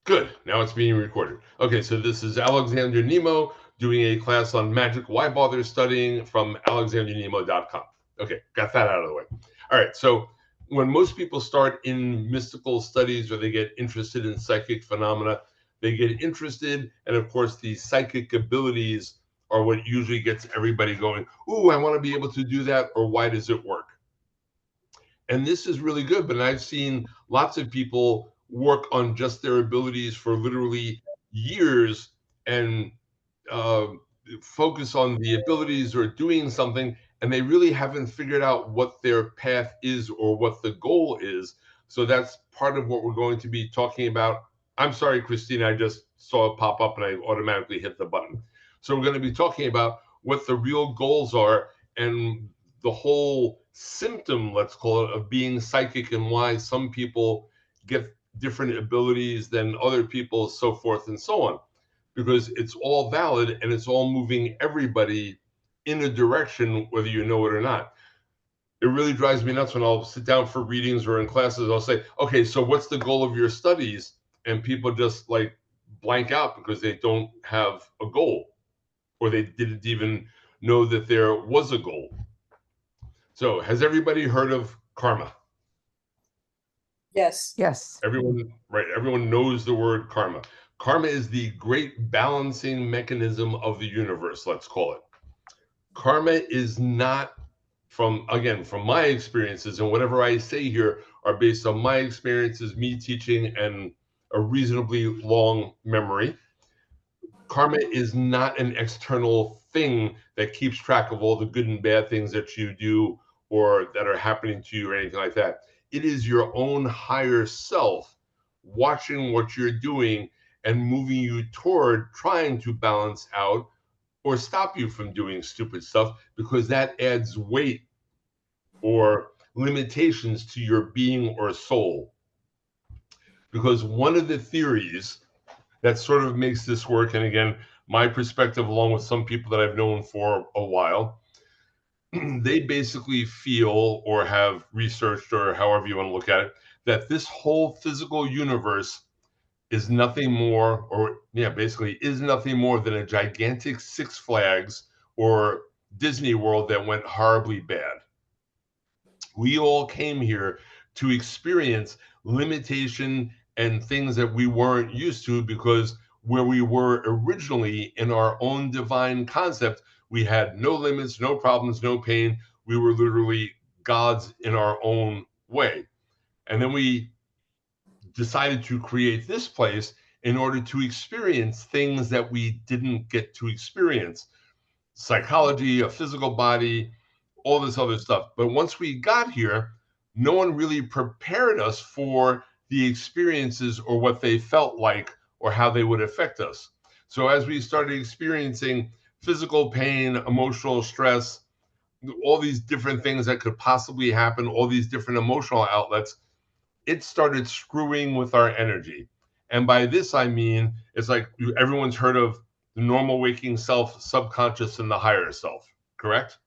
Good. Now it's being recorded. Okay, so this is Alexander Nemo doing a class on magic. Why bother studying from alexandernemo.com. Okay, got that out of the way. All right, so when most people start in mystical studies or they get interested in psychic phenomena, they get interested, and of course, these psychic abilities are what usually gets everybody going, ooh, I want to be able to do that, or why does it work? And this is really good, but I've seen lots of people work on just their abilities for literally years and uh, focus on the abilities or doing something, and they really haven't figured out what their path is or what the goal is. So that's part of what we're going to be talking about. I'm sorry, Christina, I just saw it pop up and I automatically hit the button. So we're going to be talking about what the real goals are and the whole symptom, let's call it, of being psychic and why some people get different abilities than other people, so forth and so on, because it's all valid and it's all moving everybody in a direction, whether you know it or not. It really drives me nuts when I'll sit down for readings or in classes. I'll say, okay, so what's the goal of your studies? And people just like blank out because they don't have a goal or they didn't even know that there was a goal. So, has everybody heard of karma? Yes. Yes. Everyone, right? Everyone knows the word karma. Karma is the great balancing mechanism of the universe, let's call it. Karma is not from my experiences, and whatever I say here are based on my experiences, me teaching, and a reasonably long memory. Karma is not an external thing that keeps track of all the good and bad things that you do or that are happening to you or anything like that. It is your own higher self watching what you're doing and moving you toward trying to balance out or stop you from doing stupid stuff, because that adds weight or limitations to your being or soul. Because one of the theories that sort of makes this work, and again, my perspective, along with some people that I've known for a while, they basically feel or have researched, or however you want to look at it, that this whole physical universe is nothing more, or yeah, basically is nothing more than a gigantic Six Flags or Disney World that went horribly bad. We all came here to experience limitation and things that we weren't used to, because where we were originally in our own divine concept, we had no limits, no problems, no pain. We were literally gods in our own way. And then we decided to create this place in order to experience things that we didn't get to experience: psychology, a physical body, all this other stuff. But once we got here, no one really prepared us for the experiences or what they felt like or how they would affect us. So as we started experiencing physical pain, emotional stress, all these different things that could possibly happen, all these different emotional outlets, it started screwing with our energy. And by this, I mean, it's like everyone's heard of the normal waking self, subconscious, and the higher self, correct?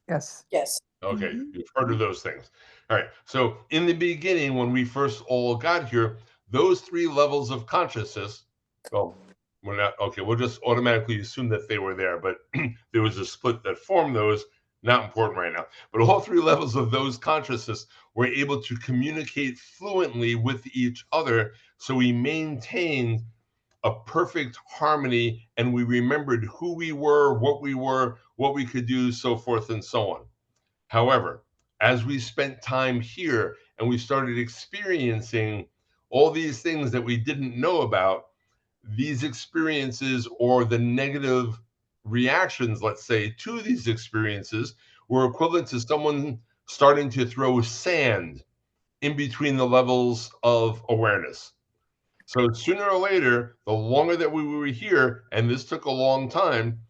Yes. Yes. Okay, you've heard of those things. All right. So in the beginning, when we first all got here, those three levels of consciousness, well, we're not okay. We'll just automatically assume that they were there, but there was a split that formed those. Not important right now. But all three levels of those consciousness were able to communicate fluently with each other. So we maintained a perfect harmony, and we remembered who we were, what we could do, so forth and so on. However, as we spent time here and we started experiencing all these things that we didn't know about, these experiences or the negative reactions, let's say, to these experiences were equivalent to someone starting to throw sand in between the levels of awareness. So sooner or later, the longer that we were here, and this took a long time,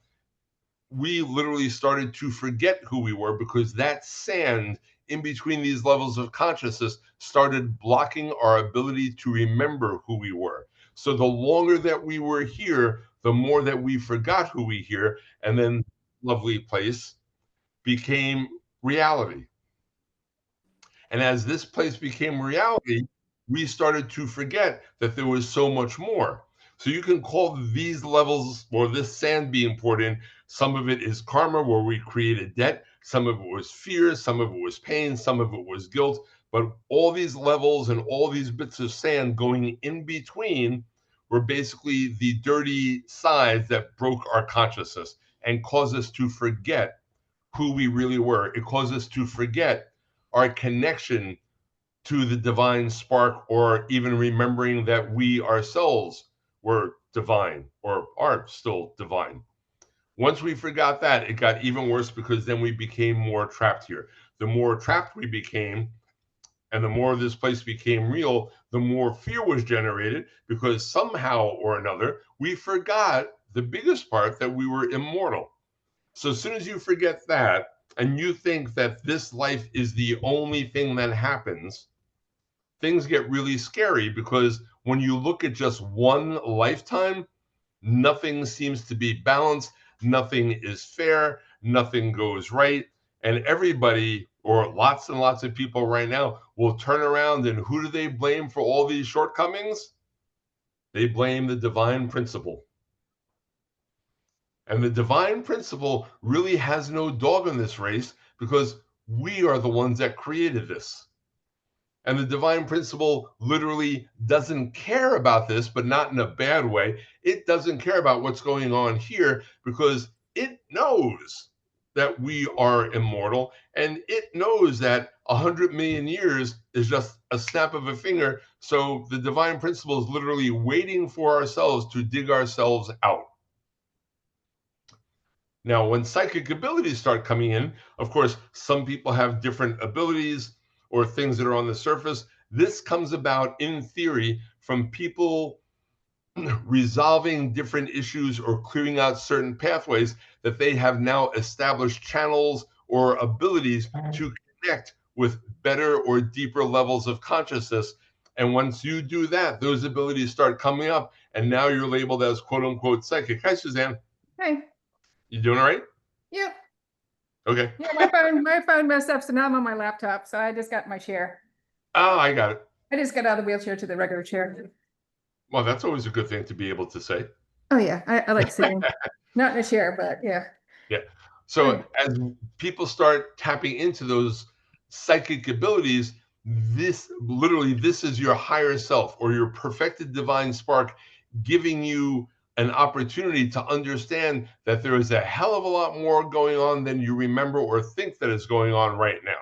we literally started to forget who we were, because that sand in between these levels of consciousness started blocking our ability to remember who we were. So the longer that we were here, the more that we forgot who we here, and then lovely place became reality. And as this place became reality, we started to forget that there was so much more. So you can call these levels or this sand being poured in, some of it is karma where we created debt, some of it was fear, some of it was pain, some of it was guilt. But all these levels and all these bits of sand going in between were basically the dirty sides that broke our consciousness and caused us to forget who we really were. It caused us to forget our connection to the divine spark, or even remembering that we ourselves were divine or are still divine. Once we forgot that, it got even worse because then we became more trapped here. The more trapped we became, and the more this place became real, the more fear was generated because somehow or another, we forgot the biggest part, that we were immortal. So as soon as you forget that, and you think that this life is the only thing that happens, things get really scary, because when you look at just one lifetime, nothing seems to be balanced, nothing is fair, nothing goes right. And everybody, or lots and lots of people right now, will turn around, and who do they blame for all these shortcomings? They blame the divine principle. And the divine principle really has no dog in this race, because we are the ones that created this. And the divine principle literally doesn't care about this, but not in a bad way. It doesn't care about what's going on here, because it knows that we are immortal, and it knows that 100 million years is just a snap of a finger. So the divine principle is literally waiting for ourselves to dig ourselves out. Now, when psychic abilities start coming in, of course, some people have different abilities or things that are on the surface. This comes about, in theory, from people resolving different issues or clearing out certain pathways that they have now established channels or abilities to connect with better or deeper levels of consciousness. And once you do that, those abilities start coming up, and now you're labeled as quote unquote psychic. Hi, Suzanne. Hey. You doing all right? Yep. Okay. Yeah, my phone messed up, so now I'm on my laptop. So I just got my chair. Oh, I got it. I just got out of the wheelchair to the regular chair. Well, that's always a good thing to be able to say. Oh yeah, I like sitting, not in a chair, but yeah. Yeah. So as people start tapping into those psychic abilities, this is your higher self or your perfected divine spark giving you an opportunity to understand that there is a hell of a lot more going on than you remember or think that is going on right now.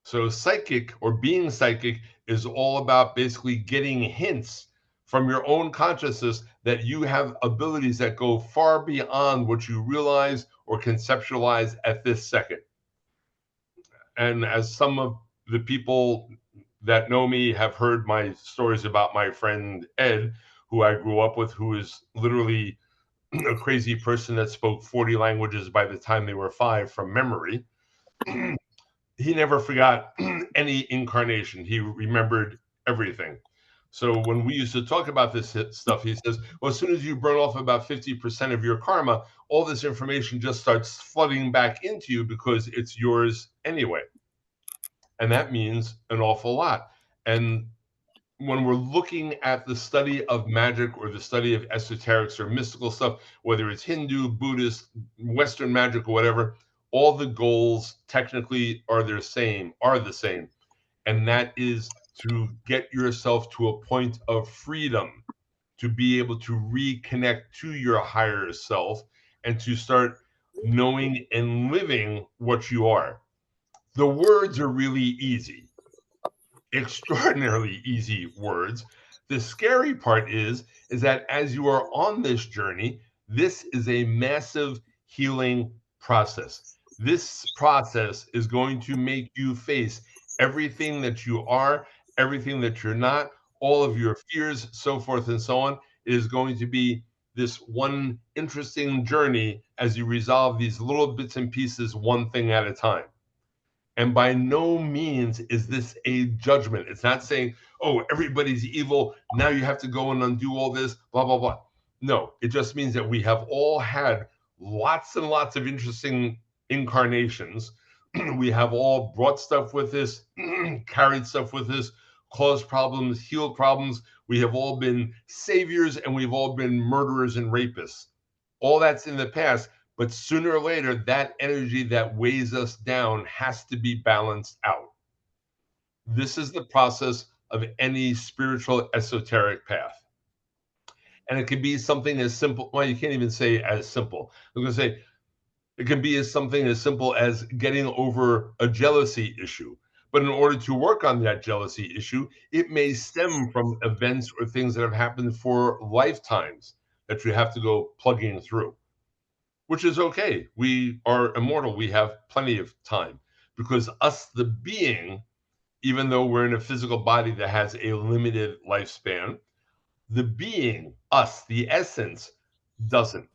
So psychic, or being psychic, is all about basically getting hints from your own consciousness that you have abilities that go far beyond what you realize or conceptualize at this second. And as some of the people that know me have heard my stories about my friend Ed, who I grew up with, who is literally a crazy person that spoke 40 languages by the time they were 5 from memory. He never forgot any incarnation. He remembered everything. So when we used to talk about this stuff, he says, well, as soon as you burn off about 50% of your karma, all this information just starts flooding back into you because it's yours anyway. And that means an awful lot. And when we're looking at the study of magic or the study of esoterics or mystical stuff, whether it's Hindu, Buddhist, Western magic, or whatever, all the goals technically are the same. And that is to get yourself to a point of freedom, to be able to reconnect to your higher self and to start knowing and living what you are. The words are really easy, extraordinarily easy words. The scary part is that as you are on this journey, this is a massive healing process. This process is going to make you face everything that you are, everything that you're not, all of your fears, so forth and so on. It is going to be this one interesting journey as you resolve these little bits and pieces, one thing at a time. And by no means is this a judgment. It's not saying, oh, everybody's evil. Now you have to go and undo all this, blah, blah, blah. No, it just means that we have all had lots and lots of interesting incarnations. We have all brought stuff with us, carried stuff with us, caused problems, healed problems. We have all been saviors and we've all been murderers and rapists. All that's in the past, but sooner or later, that energy that weighs us down has to be balanced out. This is the process of any spiritual esoteric path. And it can be something as simple, well, you can't even say as simple. I'm going to say it can be as something as simple as getting over a jealousy issue. But in order to work on that jealousy issue, it may stem from events or things that have happened for lifetimes that you have to go plugging through, which is okay. We are immortal. We have plenty of time because us, the being, even though we're in a physical body that has a limited lifespan, the being, us, the essence, doesn't.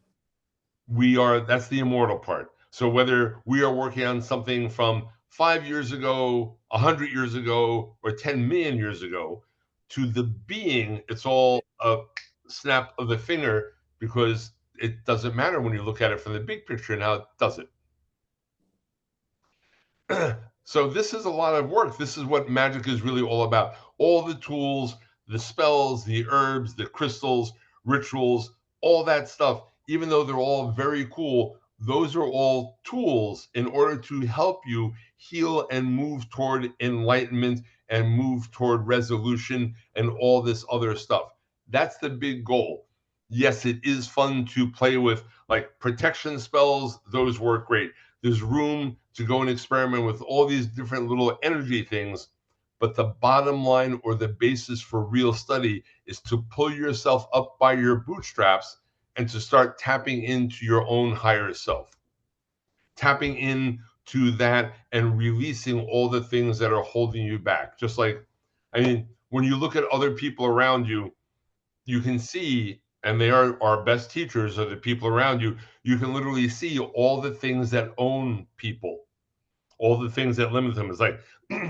That's the immortal part. So whether we are working on something from 5 years ago, 100 years ago, or 10 million years ago, to the being, it's all a snap of the finger because it doesn't matter when you look at it from the big picture now, does it? So this is a lot of work. This is what magic is really all about. All the tools, the spells, the herbs, the crystals, rituals, all that stuff, even though they're all very cool, those are all tools in order to help you heal and move toward enlightenment and move toward resolution and all this other stuff. That's the big goal. Yes, it is fun to play with like protection spells. Those work great. There's room to go and experiment with all these different little energy things. But the bottom line or the basis for real study is to pull yourself up by your bootstraps and to start tapping into your own higher self, tapping into that and releasing all the things that are holding you back. Just like, I mean, when you look at other people around you, you can see, and they are our best teachers are the people around you. You can literally see all the things that own people, all the things that limit them. It's like,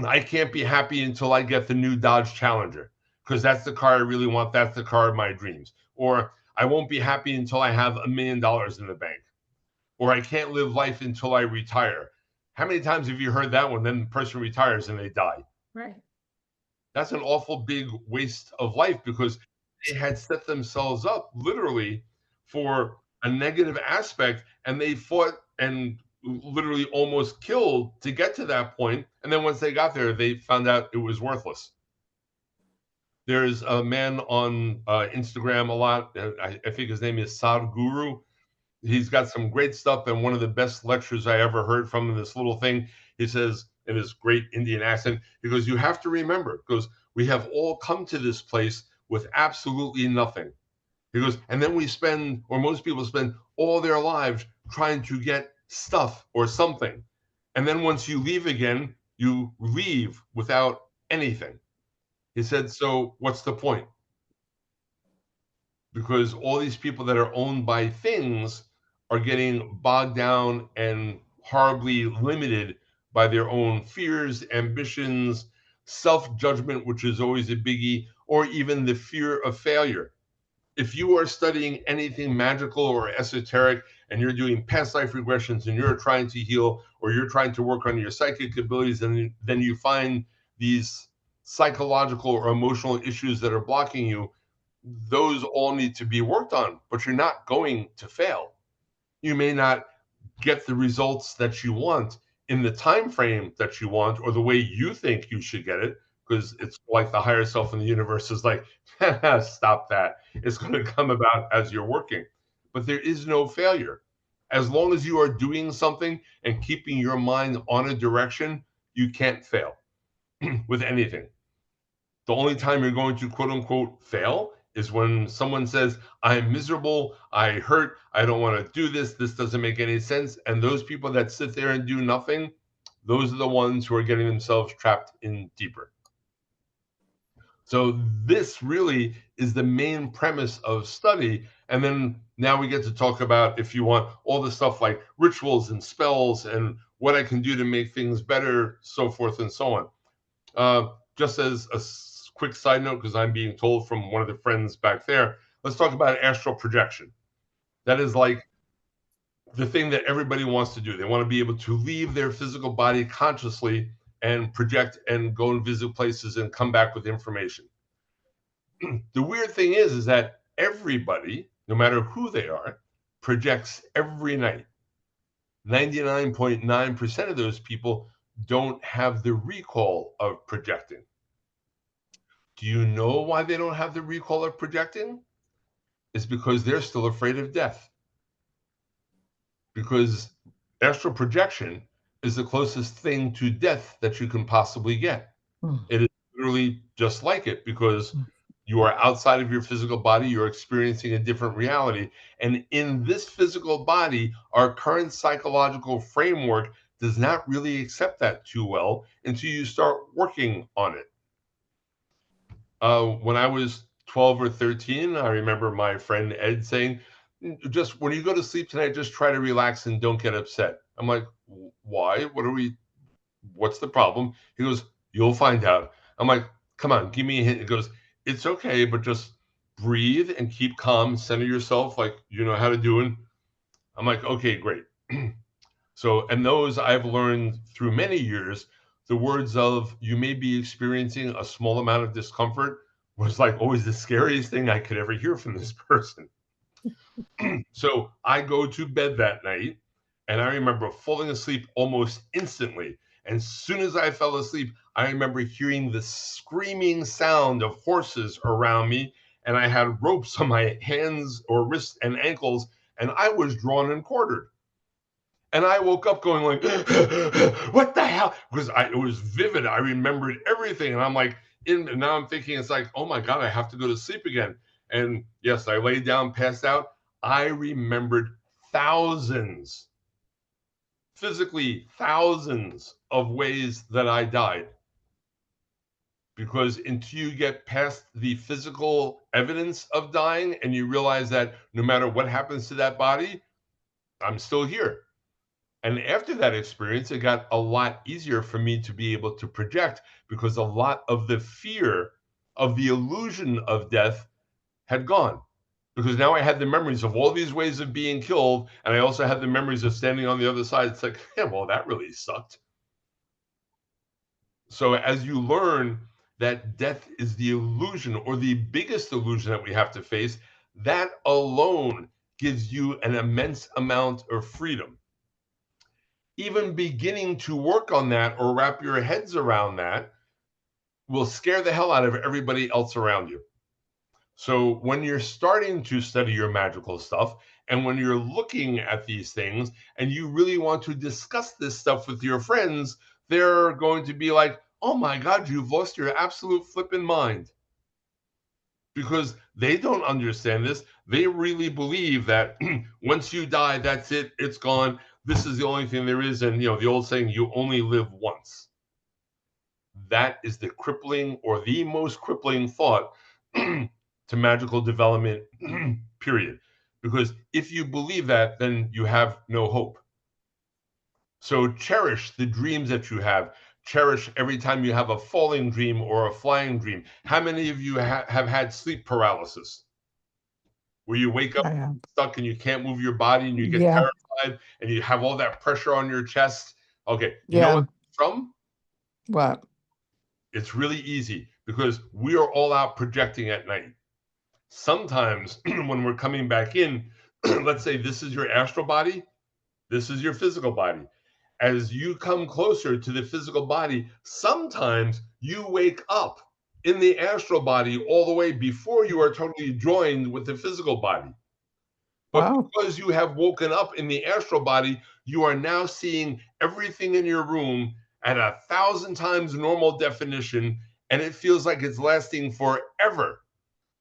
I can't be happy until I get the new Dodge Challenger because that's the car I really want. That's the car of my dreams. Or I won't be happy until I have $1 million in the bank. Or I can't live life until I retire. How many times have you heard that one? Then the person retires and they die. Right. That's an awful big waste of life because they had set themselves up literally for a negative aspect and they fought and literally almost killed to get to that point. And then once they got there, they found out it was worthless. There's a man on Instagram a lot. I think his name is Sadhguru. He's got some great stuff. And one of the best lectures I ever heard from in this little thing, he says in his great Indian accent, he goes, you have to remember, because we have all come to this place with absolutely nothing. He goes, and then we spend, or most people spend all their lives trying to get stuff or something. And then once you leave again, you leave without anything. He said, so what's the point? Because all these people that are owned by things are getting bogged down and horribly limited by their own fears, ambitions, self-judgment, which is always a biggie, or even the fear of failure. If you are studying anything magical or esoteric and you're doing past life regressions and you're trying to heal or you're trying to work on your psychic abilities, and then you find these psychological or emotional issues that are blocking you, those all need to be worked on, but you're not going to fail. You may not get the results that you want in the time frame that you want or the way you think you should get it, because it's like the higher self in the universe is like, stop that. It's going to come about as you're working. But there is no failure. As long as you are doing something and keeping your mind on a direction, you can't fail with anything. The only time you're going to quote unquote fail is when someone says, I'm miserable, I hurt, I don't want to do this, this doesn't make any sense. And those people that sit there and do nothing, those are the ones who are getting themselves trapped in deeper. So this really is the main premise of study. And then now we get to talk about, if you want, all the stuff like rituals and spells and what I can do to make things better, so forth and so on. Just as a quick side note, because I'm being told from one of the friends back there, let's talk about astral projection. That is like the thing that everybody wants to do. They want to be able to leave their physical body consciously and project and go and visit places and come back with information. The weird thing is that everybody, no matter who they are, projects every night. 99.9% of those people don't have the recall of projecting. Do you know why they don't have the recall of projecting? It's because they're still afraid of death. Because astral projection is the closest thing to death that you can possibly get. It is literally just like it, because you are outside of your physical body, you're experiencing a different reality. And in this physical body, our current psychological framework does not really accept that too well until you start working on it. When I was 12 or 13, I remember my friend Ed saying, just when you go to sleep tonight, just try to relax and don't get upset. I'm like, why? What's the problem? He goes, you'll find out. I'm like, come on, give me a hint. He goes, it's okay, but just breathe and keep calm, center yourself like you know how to do it. I'm like, okay, great. So, and those I've learned through many years, the words of you may be experiencing a small amount of discomfort was like always the scariest thing I could ever hear from this person. So I go to bed that night and I remember falling asleep almost instantly. And as soon as I fell asleep, I remember hearing the screaming sound of horses around me. And I had ropes on my hands or wrists and ankles, and I was drawn and quartered. And I woke up going like, what the hell? Because it was vivid. I remembered everything. And I'm like, now I'm thinking it's like, oh my God, I have to go to sleep again. And yes, I laid down, passed out. I remembered thousands, physically thousands of ways that I died. Because until you get past the physical evidence of dying and you realize that no matter what happens to that body, I'm still here. And after that experience, it got a lot easier for me to be able to project, because a lot of the fear of the illusion of death had gone. Because now I had the memories of all these ways of being killed, and I also had the memories of standing on the other side. It's like, yeah, well, that really sucked. So as you learn that death is the illusion, or the biggest illusion that we have to face, that alone gives you an immense amount of freedom. Even beginning to work on that or wrap your heads around that will scare the hell out of everybody else around you. So when you're starting to study your magical stuff, and when you're looking at these things and you really want to discuss this stuff with your friends, they're going to be like, oh my God, you've lost your absolute flipping mind. Because they don't understand this. They really believe that once you die, that's it, it's gone. This is the only thing there is. And, the old saying, you only live once. That is the crippling, or the most crippling thought to magical development, period. Because if you believe that, then you have no hope. So cherish the dreams that you have. Cherish every time you have a falling dream or a flying dream. How many of you have had sleep paralysis? Where you wake up stuck and you can't move your body and you get terrified and you have all that pressure on your chest. Okay, you know what it's from? What? It's really easy, because we are all out projecting at night. Sometimes when we're coming back in, let's say this is your astral body, this is your physical body. As you come closer to the physical body, sometimes you wake up in the astral body all the way before you are totally joined with the physical body. But because you have woken up in the astral body, you are now seeing everything in your room at 1,000 times normal definition, and it feels like it's lasting forever.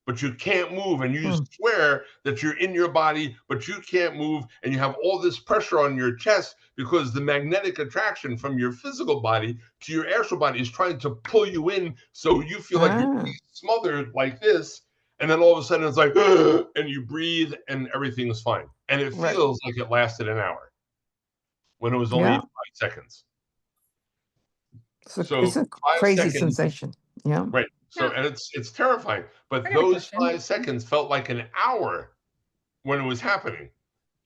But you can't move, and you swear that you're in your body, but you can't move, and you have all this pressure on your chest because the magnetic attraction from your physical body to your astral body is trying to pull you in, so you feel like you're being smothered like this, and then all of a sudden it's like, and you breathe, and everything's fine. And it feels like it lasted an hour when it was only 5 seconds. So it's a crazy sensation. Yeah. Right. So, and it's terrifying. But those 5 seconds felt like an hour when it was happening.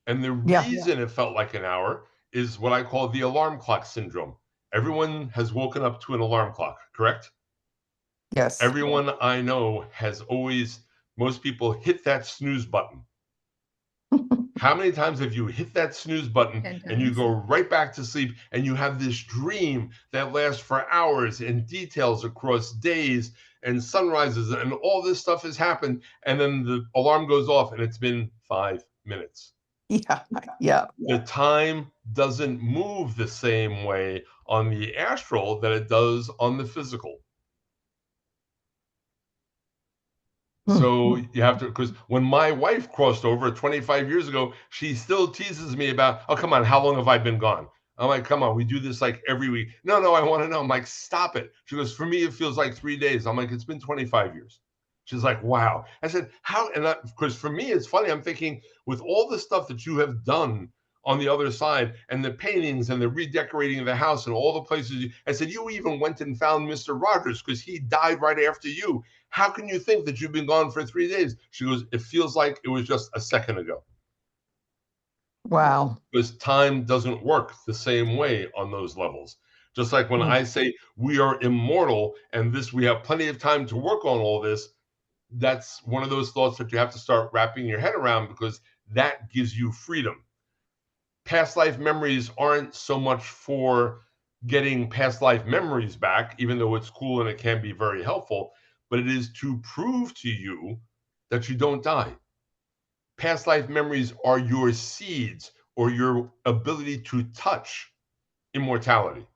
And the reason it felt like an hour is what I call the alarm clock syndrome. Everyone has woken up to an alarm clock, correct? Yes. Everyone I know has always, most people hit that snooze button. How many times have you hit that snooze button 10 and you times. go right back to sleep and you have this dream that lasts for hours and details across days and sunrises and all this stuff has happened, and then the alarm goes off and it's been 5 minutes. Yeah. Yeah. The time doesn't move the same way on the astral that it does on the physical. So you have to, because when my wife crossed over 25 years ago, she still teases me about, oh, come on, how long have I been gone? I'm like, come on, we do this like every week. No, I want to know. I'm like, stop it. She goes, for me, it feels like 3 days. I'm like, it's been 25 years. She's like, wow. I said, how? And because for me, it's funny. I'm thinking with all the stuff that you have done on the other side and the paintings and the redecorating of the house and all the places, I said, you even went and found Mr. Rogers because he died right after you. How can you think that you've been gone for 3 days? She goes, it feels like it was just a second ago. Wow. Because time doesn't work the same way on those levels. Just like when I say we are immortal and this, we have plenty of time to work on all this, that's one of those thoughts that you have to start wrapping your head around, because that gives you freedom. Past life memories aren't so much for getting past life memories back, even though it's cool and it can be very helpful, but it is to prove to you that you don't die. Past life memories are your seeds or your ability to touch immortality.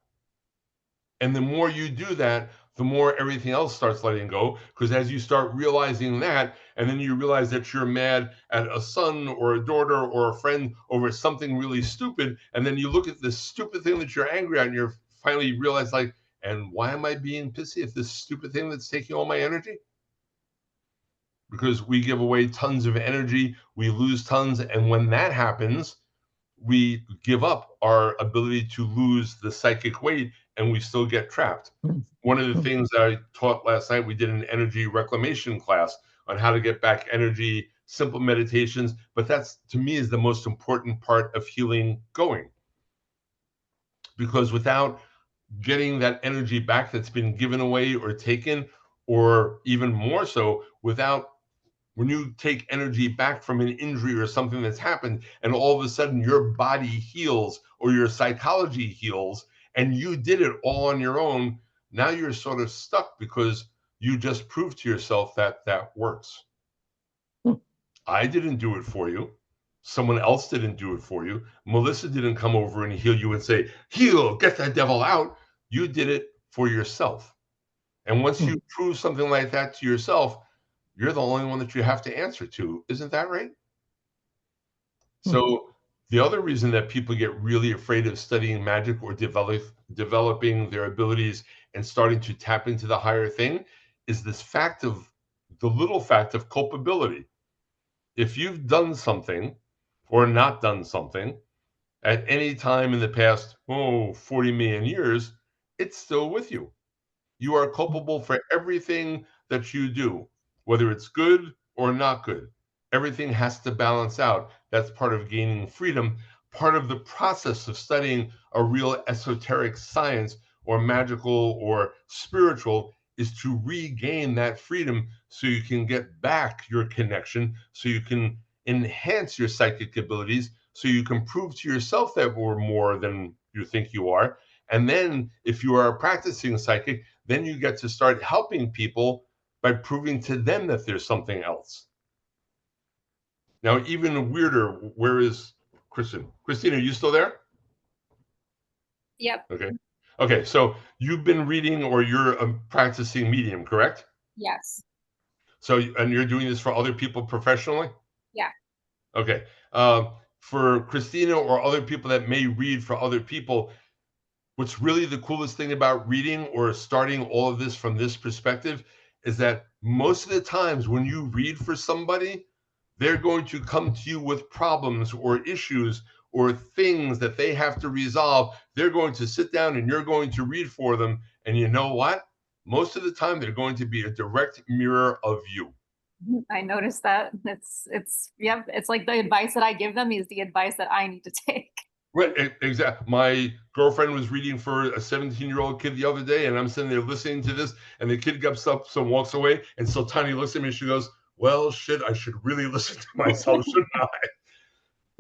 And the more you do that, the more everything else starts letting go. Because as you start realizing that, and then you realize that you're mad at a son or a daughter or a friend over something really stupid, and then you look at this stupid thing that you're angry at, and you're finally realize, like, and why am I being pissy at this stupid thing that's taking all my energy? Because we give away tons of energy, we lose tons, and when that happens, we give up our ability to lose the psychic weight and we still get trapped. One of the things that I taught last night, we did an energy reclamation class on how to get back energy, simple meditations, but that's, to me, is the most important part of healing going. Because without getting that energy back that's been given away or taken, or even more so, without, when you take energy back from an injury or something that's happened, and all of a sudden your body heals or your psychology heals, and you did it all on your own, now you're sort of stuck because you just proved to yourself that that works. I didn't do it for you. Someone else didn't do it for you. Melissa didn't come over and heal you and say, heal, get that devil out. You did it for yourself. And once you prove something like that to yourself, you're the only one that you have to answer to. Isn't that right? So the other reason that people get really afraid of studying magic or developing their abilities and starting to tap into the higher thing is this fact of, the little fact of culpability. If you've done something or not done something at any time in the past, 40 million years, it's still with you. You are culpable for everything that you do, whether it's good or not good. Everything has to balance out. That's part of gaining freedom. Part of the process of studying a real esoteric science or magical or spiritual is to regain that freedom so you can get back your connection, so you can enhance your psychic abilities, so you can prove to yourself that we're more than you think you are. And then if you are a practicing psychic, then you get to start helping people by proving to them that there's something else. Now, even weirder, where is Kristen? Christine, are you still there? Yep. Okay, so you've been reading, or you're a practicing medium, correct? Yes. So, and you're doing this for other people professionally? Yeah. Okay. For Christina or other people that may read for other people, what's really the coolest thing about reading or starting all of this from this perspective is that most of the times when you read for somebody, they're going to come to you with problems or issues or things that they have to resolve. They're going to sit down and you're going to read for them. And you know what? Most of the time, they're going to be a direct mirror of you. I noticed that. It's like the advice that I give them is the advice that I need to take. Right, exactly. My girlfriend was reading for a 17-year-old kid the other day, and I'm sitting there listening to this, and the kid gets up, so walks away, and so Tiny looks at me, and she goes, well, shit, I should really listen to myself, shouldn't I?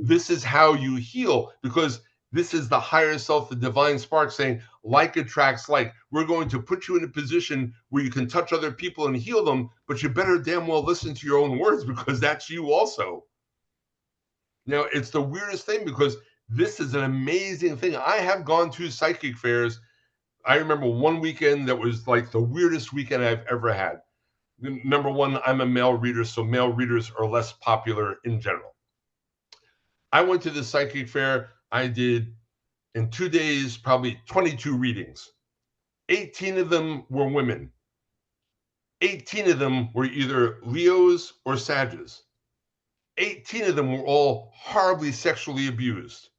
This is how you heal, because this is the higher self, the divine spark saying, like attracts like. We're going to put you in a position where you can touch other people and heal them, but you better damn well listen to your own words, because that's you also. Now, it's the weirdest thing, because this is an amazing thing. I have gone to psychic fairs. I remember one weekend that was like the weirdest weekend I've ever had. Number one, I'm a male reader, so male readers are less popular in general. I went to the psychic fair. I did, in 2 days, probably 22 readings. 18 of them were women. 18 of them were either Leos or Sages. 18 of them were all horribly sexually abused.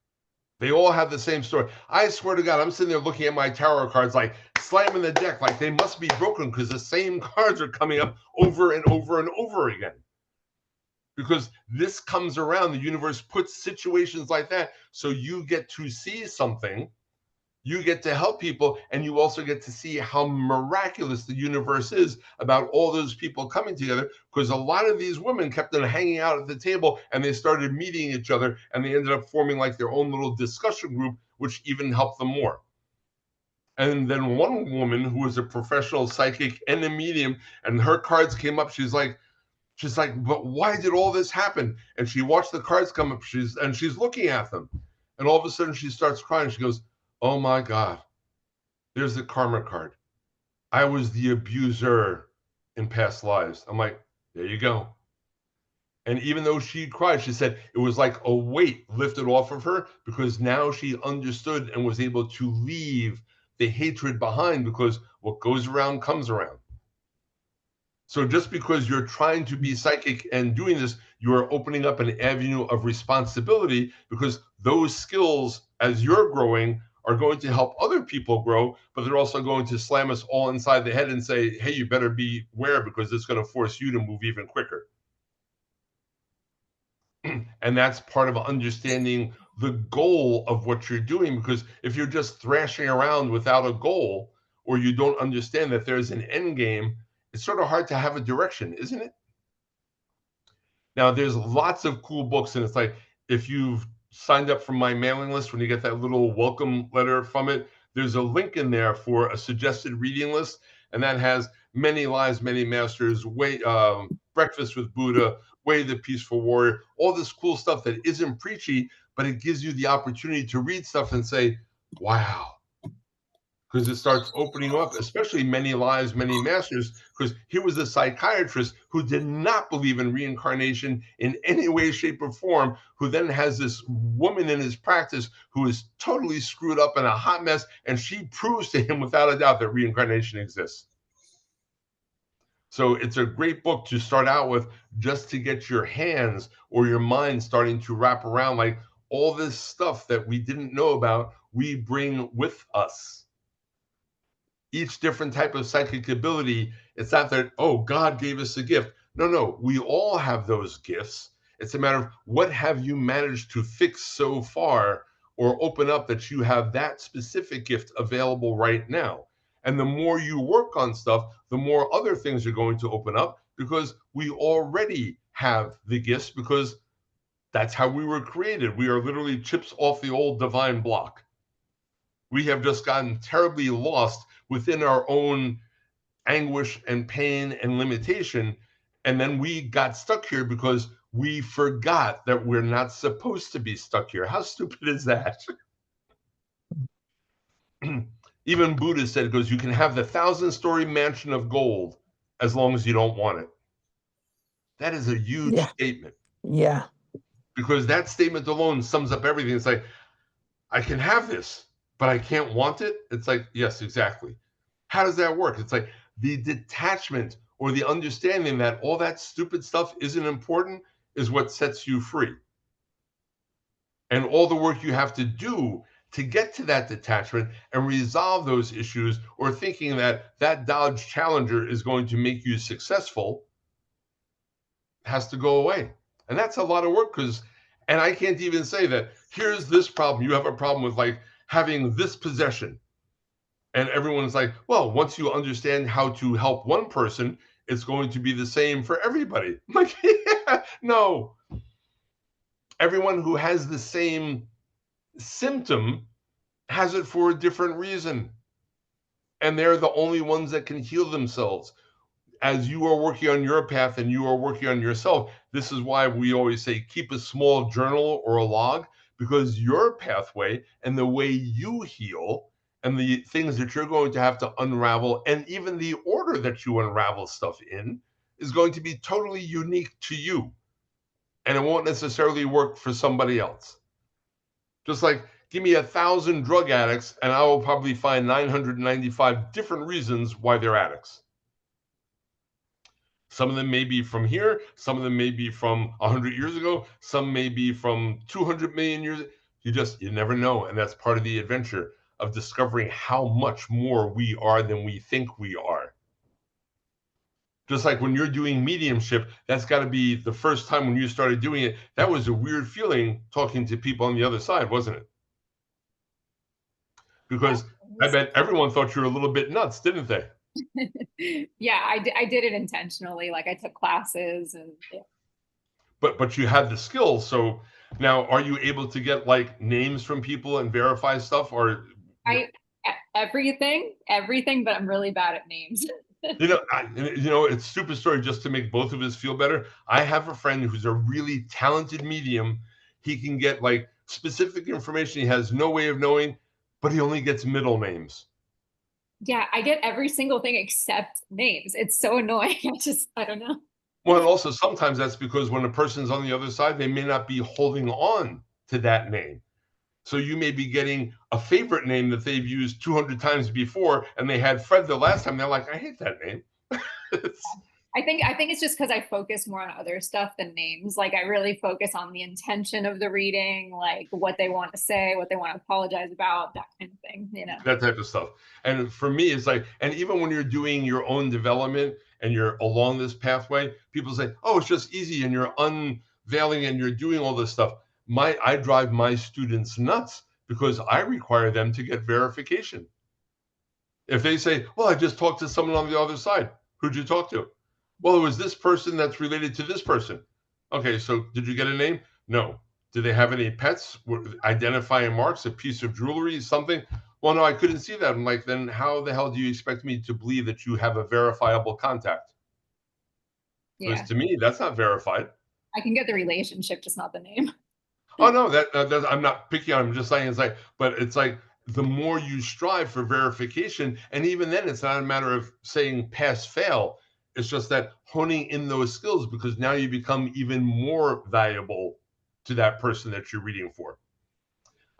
They all have the same story. I swear to God, I'm sitting there looking at my tarot cards, like slamming the deck, like they must be broken, because the same cards are coming up over and over and over again. Because this comes around, the universe puts situations like that, so you get to see something, you get to help people, and you also get to see how miraculous the universe is about all those people coming together, because a lot of these women kept on hanging out at the table, and they started meeting each other, and they ended up forming like their own little discussion group, which even helped them more. And then one woman who was a professional psychic and a medium, and her cards came up, she's like, but why did all this happen? And she watched the cards come up, she's looking at them, and all of a sudden she starts crying. She goes, oh my God, there's the karma card. I was the abuser in past lives. I'm like, there you go. And even though she cried, she said it was like a weight lifted off of her, because now she understood and was able to leave the hatred behind, because what goes around comes around. So just because you're trying to be psychic and doing this, you are opening up an avenue of responsibility, because those skills, as you're growing, are going to help other people grow, but they're also going to slam us all inside the head and say, hey, you better beware, because it's going to force you to move even quicker. And that's part of understanding the goal of what you're doing, because if you're just thrashing around without a goal, or you don't understand that there's an end game, it's sort of hard to have a direction, isn't it? Now, there's lots of cool books, and it's like, if you've signed up for my mailing list, when you get that little welcome letter from it, there's a link in there for a suggested reading list, and that has Many Lives, Many Masters, Breakfast with Buddha, Way the Peaceful Warrior, all this cool stuff that isn't preachy, but it gives you the opportunity to read stuff and say, wow. Because it starts opening up, especially Many Lives, Many Masters, because he was a psychiatrist who did not believe in reincarnation in any way, shape, or form, who then has this woman in his practice who is totally screwed up and a hot mess, and she proves to him without a doubt that reincarnation exists. So it's a great book to start out with, just to get your hands or your mind starting to wrap around, like, all this stuff that we didn't know about, we bring with us. Each different type of psychic ability, it's not that, oh, God gave us a gift. No, we all have those gifts. It's a matter of, what have you managed to fix so far, or open up, that you have that specific gift available right now. And the more you work on stuff, the more other things are going to open up, because we already have the gifts, because that's how we were created. We are literally chips off the old divine block. We have just gotten terribly lost within our own anguish and pain and limitation. And then we got stuck here because we forgot that we're not supposed to be stuck here. How stupid is that? Even Buddha said, goes, you can have the 1,000-story mansion of gold as long as you don't want it. That is a huge statement. Yeah. Because that statement alone sums up everything. It's like, I can have this, but I can't want it. It's like, yes, exactly. How does that work? It's like the detachment, or the understanding that all that stupid stuff isn't important, is what sets you free. And all the work you have to do to get to that detachment and resolve those issues, or thinking that that Dodge Challenger is going to make you successful, has to go away. And that's a lot of work, and I can't even say that, here's this problem. You have a problem with like having this possession. And everyone's like, well, once you understand how to help one person, it's going to be the same for everybody. I'm like, yeah, no. Everyone who has the same symptom has it for a different reason. And they're the only ones that can heal themselves. As you are working on your path and you are working on yourself, this is why we always say keep a small journal or a log, because your pathway and the way you heal and the things that you're going to have to unravel, and even the order that you unravel stuff in, is going to be totally unique to you. And it won't necessarily work for somebody else. Just like give me 1,000 drug addicts and I will probably find 995 different reasons why they're addicts. Some of them may be from here. Some of them may be from 100 years ago. Some may be from 200 million years. You never know. And that's part of the adventure of discovering how much more we are than we think we are. Just like when you're doing mediumship, that's got to be the first time when you started doing it. That was a weird feeling talking to people on the other side, wasn't it? Because I bet everyone thought you were a little bit nuts, didn't they? Yeah, I did it intentionally. Like I took classes and yeah. But you had the skills. So now are you able to get like names from people and verify stuff, or Everything, but I'm really bad at names. It's super story just to make both of us feel better. I have a friend who's a really talented medium. He can get like specific information he has no way of knowing, but he only gets middle names. Yeah, I get every single thing except names. It's so annoying. I don't know. Well, and also sometimes that's because when a person's on the other side, they may not be holding on to that name. So you may be getting a favorite name that they've used 200 times before, and they had Fred the last time. They're like, I hate that name. I think it's just because I focus more on other stuff than names. Like I really focus on the intention of the reading, like what they want to say, what they want to apologize about, that kind of thing, That type of stuff. And for me, it's like, and even when you're doing your own development and you're along this pathway, people say, oh, it's just easy, and you're unveiling and you're doing all this stuff. I drive my students nuts because I require them to get verification. If they say, well, I just talked to someone on the other side, who'd you talk to? Well, it was this person that's related to this person. Okay, so did you get a name? No. Did they have any pets? Identifying marks, a piece of jewelry, something? Well, no, I couldn't see that. I'm like, then how the hell do you expect me to believe that you have a verifiable contact? Because to me, that's not verified. I can get the relationship, just not the name. Oh, no, that I'm not picking on him. I'm just saying but it's like the more you strive for verification, and even then it's not a matter of saying pass, fail. It's just that honing in those skills, because now you become even more valuable to that person that you're reading for.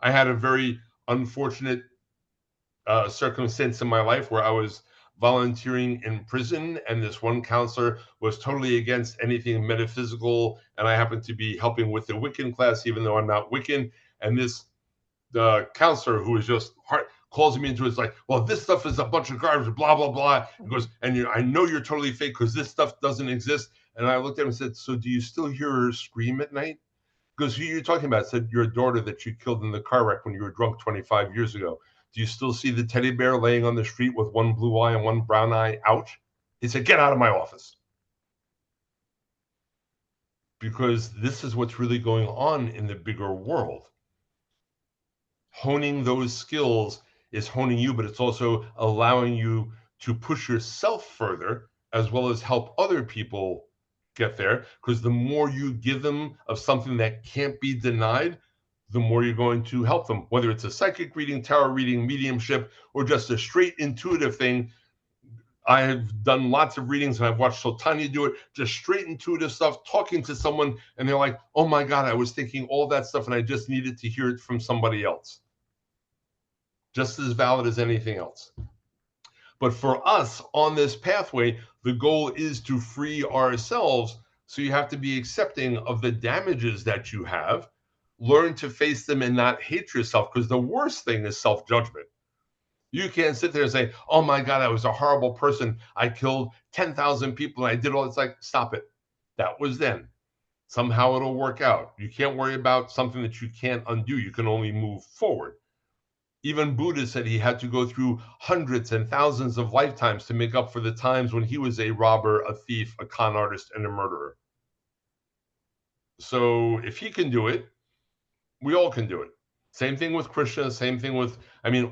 I had a very unfortunate circumstance in my life where I was volunteering in prison, and this one counselor was totally against anything metaphysical, and I happened to be helping with the Wiccan class, even though I'm not Wiccan. And the counselor, who is just calls me into it, like, well, this stuff is a bunch of garbage, blah blah blah. He goes, and I know you're totally fake because this stuff doesn't exist. And I looked at him and said, so do you still hear her scream at night? Because who you're talking about? I said, your daughter that you killed in the car wreck when you were drunk 25 years ago. Do you still see the teddy bear laying on the street with one blue eye and one brown eye out? He said, get out of my office. Because this is what's really going on in the bigger world. Honing those skills is honing you, but it's also allowing you to push yourself further, as well as help other people get there. Because the more you give them of something that can't be denied, the more you're going to help them, whether it's a psychic reading, tarot reading, mediumship, or just a straight intuitive thing. I have done lots of readings and I've watched Sultani do it, just straight intuitive stuff, talking to someone, and they're like, oh my God, I was thinking all that stuff and I just needed to hear it from somebody else. Just as valid as anything else. But for us on this pathway, the goal is to free ourselves. So you have to be accepting of the damages that you have, learn to face them and not hate yourself, because the worst thing is self-judgment. You can't sit there and say, oh my God, I was a horrible person. I killed 10,000 people and I did all. It's like, stop it. That was then. Somehow it'll work out. You can't worry about something that you can't undo. You can only move forward. Even Buddha said he had to go through hundreds and thousands of lifetimes to make up for the times when he was a robber, a thief, a con artist, and a murderer. So if he can do it, we all can do it. Same thing with Krishna, same thing with,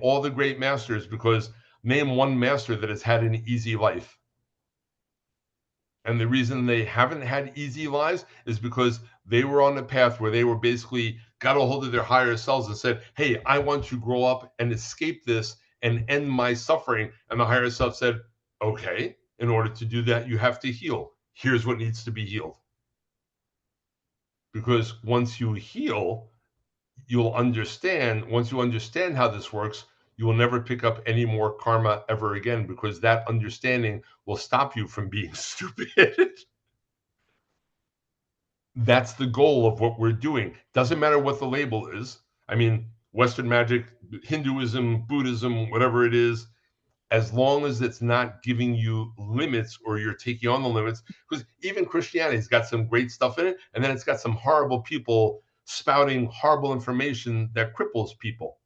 all the great masters, because name one master that has had an easy life. And the reason they haven't had easy lives is because they were on a path where they were basically got a hold of their higher selves and said, hey, I want to grow up and escape this and end my suffering. And the higher self said, okay, in order to do that, you have to heal. Here's what needs to be healed. Because once you heal, once you understand how this works, you will never pick up any more karma ever again, because that understanding will stop you from being stupid. That's the goal of what we're doing. Doesn't matter what the label is. Western magic, Hinduism, Buddhism, whatever it is, as long as it's not giving you limits or you're taking on the limits, because even Christianity's got some great stuff in it, and then it's got some horrible people spouting horrible information that cripples people.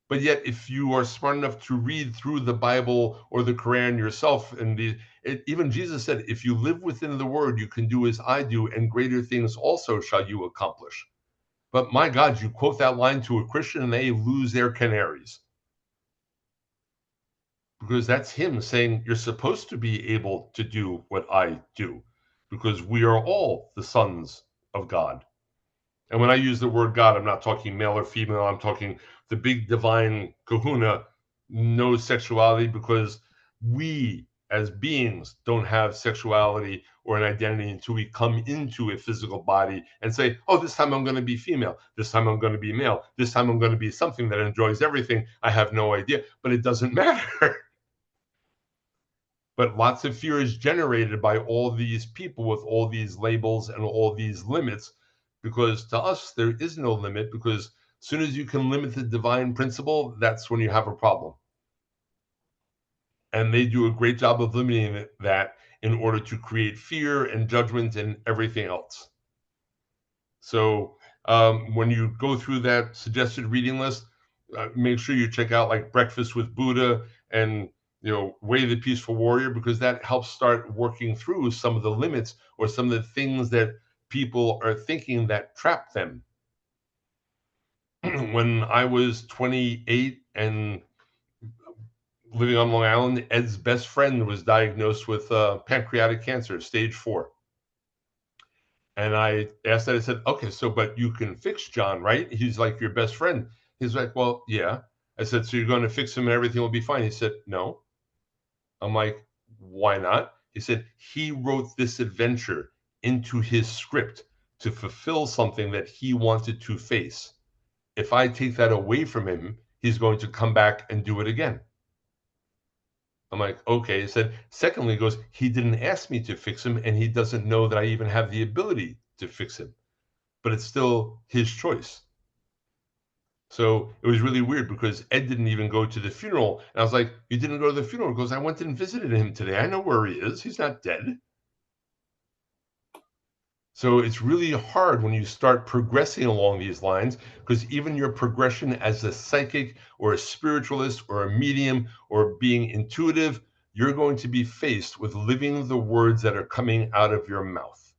But yet, if you are smart enough to read through the Bible or the Quran yourself, even Jesus said, if you live within the word, you can do as I do, and greater things also shall you accomplish. But my God, you quote that line to a Christian and they lose their canaries. Because that's him saying, you're supposed to be able to do what I do, because we are all the sons of God. And when I use the word God, I'm not talking male or female. I'm talking the big divine kahuna, no sexuality, because we as beings don't have sexuality or an identity until we come into a physical body and say, oh, this time I'm going to be female. This time I'm going to be male. This time I'm going to be something that enjoys everything. I have no idea, but it doesn't matter. But lots of fear is generated by all these people with all these labels and all these limits, because to us, there is no limit, because as soon as you can limit the divine principle, that's when you have a problem. And they do a great job of limiting that in order to create fear and judgment and everything else. So when you go through that suggested reading list, make sure you check out like Breakfast with Buddha and Way the Peaceful Warrior, because that helps start working through some of the limits or some of the things that people are thinking that trap them. When I was 28 and living on Long Island, Ed's best friend was diagnosed with pancreatic cancer, stage 4. And I asked Ed, I said, okay, but you can fix John, right? He's like your best friend. He's like, well, yeah. I said, so you're going to fix him and everything will be fine? He said, no. I'm like, why not? He said, he wrote this adventure into his script to fulfill something that he wanted to face. If I take that away from him, he's going to come back and do it again. I'm like, okay. He said, secondly, he goes, he didn't ask me to fix him, and he doesn't know that I even have the ability to fix him. But it's still his choice. So it was really weird because Ed didn't even go to the funeral. And I was like, you didn't go to the funeral? He goes, I went and visited him today. I know where he is. He's not dead. So it's really hard when you start progressing along these lines, because even your progression as a psychic or a spiritualist or a medium or being intuitive, you're going to be faced with living the words that are coming out of your mouth.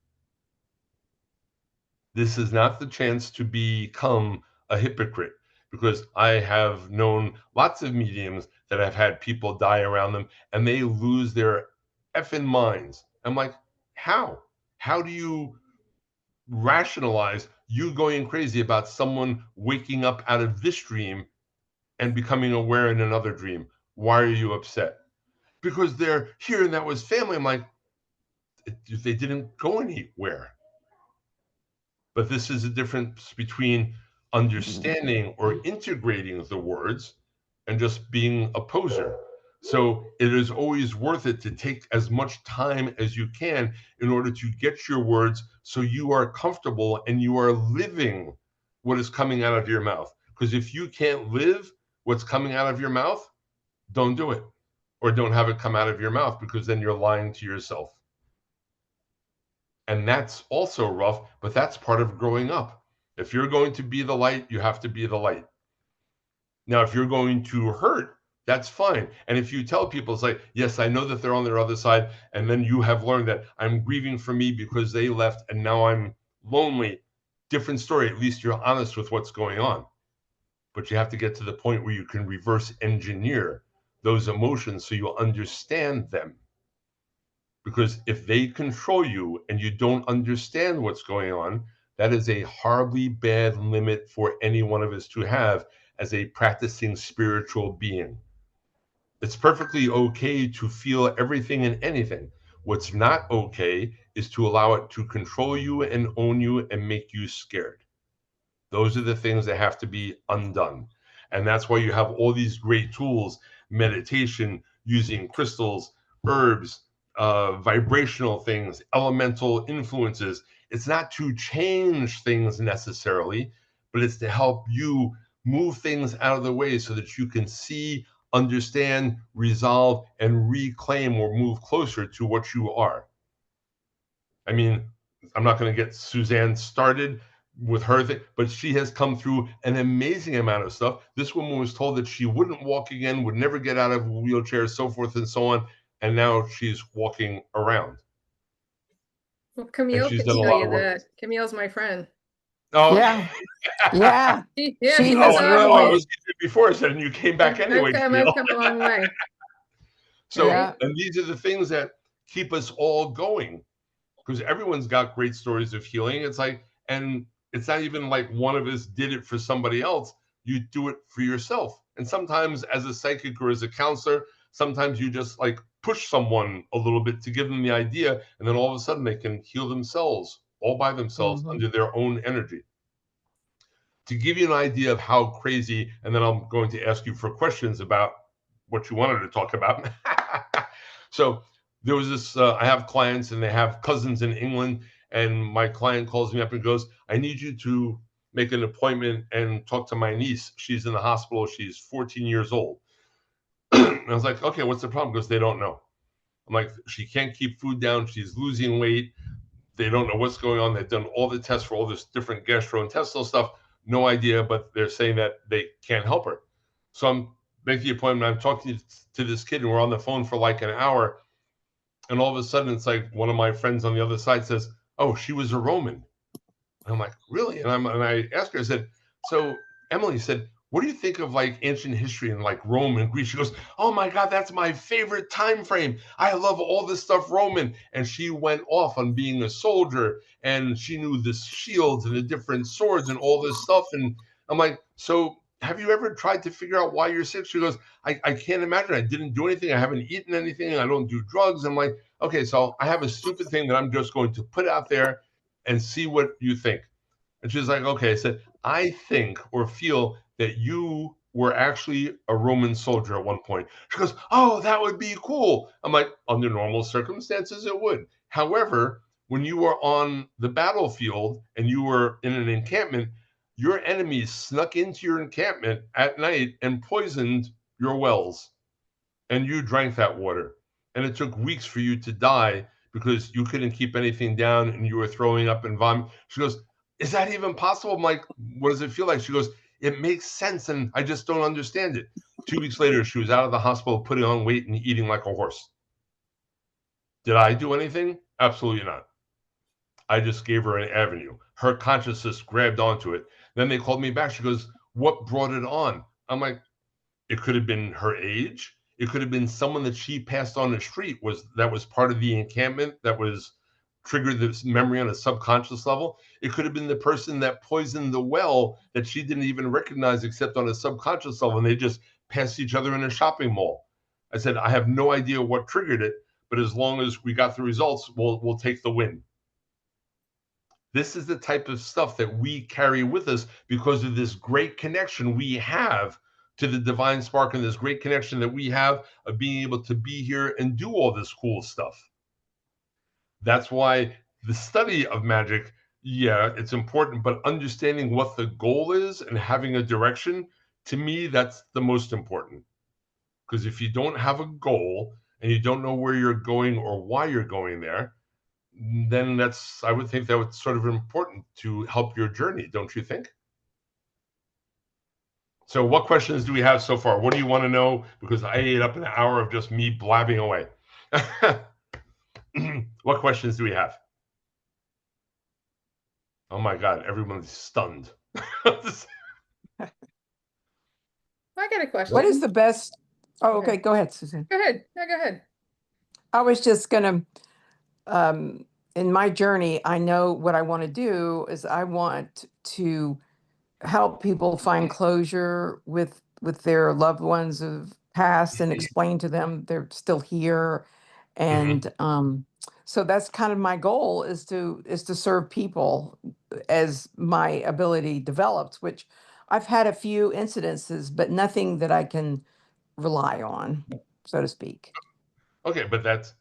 This is not the chance to become a hypocrite, because I have known lots of mediums that have had people die around them and they lose their effing minds. I'm like, how? How do you rationalize you going crazy about someone waking up out of this dream and becoming aware in another dream? Why are you upset? Because they're here and that was family. I'm like, they didn't go anywhere. But this is a difference between understanding or integrating the words and just being a poser. So it is always worth it to take as much time as you can in order to get your words so you are comfortable and you are living what is coming out of your mouth. Because if you can't live what's coming out of your mouth, don't do it, or don't have it come out of your mouth, because then you're lying to yourself. And that's also rough, but that's part of growing up. If you're going to be the light, you have to be the light. Now, if you're going to hurt, that's fine. And if you tell people, it's like, yes, I know that they're on their other side. And then you have learned that I'm grieving for me because they left and now I'm lonely. Different story. At least you're honest with what's going on. But you have to get to the point where you can reverse engineer those emotions so you understand them. Because if they control you and you don't understand what's going on, that is a horribly bad limit for any one of us to have as a practicing spiritual being. It's perfectly okay to feel everything and anything. What's not okay is to allow it to control you and own you and make you scared. Those are the things that have to be undone. And that's why you have all these great tools, meditation, using crystals, herbs, vibrational things, elemental influences. It's not to change things necessarily, but it's to help you move things out of the way so that you can see, understand, resolve, and reclaim or move closer to what you are. I mean, I'm not going to get Suzanne started with her thing, but she has come through an amazing amount of stuff. This woman was told that she wouldn't walk again, would never get out of a wheelchair, so forth and so on. And now she's walking around. Well, Camille she's can done a tell lot you of work. that. Camille's my friend. Oh, Yeah. Yeah. Yeah, She she has was I know. I really- was before I said, and you came back anyway. I've come a long way. So, Yeah. and these are the things that keep us all going, because everyone's got great stories of healing. It's like, and it's not even like one of us did it for somebody else. You do it for yourself. And sometimes as a psychic or as a counselor, sometimes you just like push someone a little bit to give them the idea. And then all of a sudden they can heal themselves all by themselves under their own energy. To give you an idea of how crazy, and then I'm going to ask you for questions about what you wanted to talk about. So there was this, I have clients and they have cousins in England, and my client calls me up and goes, I need you to make an appointment and talk to my niece. She's in the hospital. She's 14 years old. And I was like, okay, what's the problem? Because they don't know. I'm like, she can't keep food down. She's losing weight. They don't know what's going on. They've done all the tests for all this different gastrointestinal stuff. No idea, but they're saying that they can't help her. So I'm making the appointment. I'm talking to this kid, and we're on the phone for like an hour. And all of a sudden, it's like one of my friends on the other side says, oh, she was a Roman. And I'm like, really? And I asked her, I said, so Emily said, what do you think of like ancient history and like Rome and Greece? She goes, oh my God, that's my favorite time frame. I love all this stuff Roman. And she went off on being a soldier, and she knew the shields and the different swords and all this stuff. And I'm like, so have you ever tried to figure out why you're sick? She goes, I can't imagine. I didn't do anything. I haven't eaten anything. I don't do drugs. I'm like, okay, so I have a stupid thing that I'm just going to put out there and see what you think. And she's like, okay. I said, I think or feel that you were actually a Roman soldier at one point. She goes, oh, that would be cool. I'm like, under normal circumstances, it would. However, when you were on the battlefield and you were in an encampment, your enemies snuck into your encampment at night and poisoned your wells. And you drank that water. And it took weeks for you to die because you couldn't keep anything down and you were throwing up and vomiting. She goes, is that even possible? I'm like, what does it feel like? She goes, it makes sense, and I just don't understand it. 2 weeks later, she was out of the hospital, putting on weight and eating like a horse. Did I do anything? Absolutely not. I just gave her an avenue. Her consciousness grabbed onto it. Then they called me back. She goes, what brought it on? I'm like, it could have been her age. It could have been someone that she passed on the street that was part of the encampment that was triggered this memory on a subconscious level. It could have been the person that poisoned the well that she didn't even recognize except on a subconscious level, and they just passed each other in a shopping mall. I said, I have no idea what triggered it, but as long as we got the results, we'll take the win. This is the type of stuff that we carry with us because of this great connection we have to the divine spark, and this great connection that we have of being able to be here and do all this cool stuff. That's why the study of magic, yeah, it's important, but understanding what the goal is and having a direction, to me, that's the most important. Because if you don't have a goal and you don't know where you're going or why you're going there, then I would think that was sort of important to help your journey, don't you think? So what questions do we have so far? What do you want to know? Because I ate up an hour of just me blabbing away. What questions do we have? Oh my God, everyone's stunned. I got a question. What is the best? Oh, Okay. okay. Go ahead, Susan. Go ahead. No, go ahead. I was just gonna, in my journey, I know what I want to do is I want to help people find closure with their loved ones of past and explain to them they're still here. And so that's kind of my goal is to serve people as my ability develops, which I've had a few incidences, but nothing that I can rely on, so to speak. Okay, but that's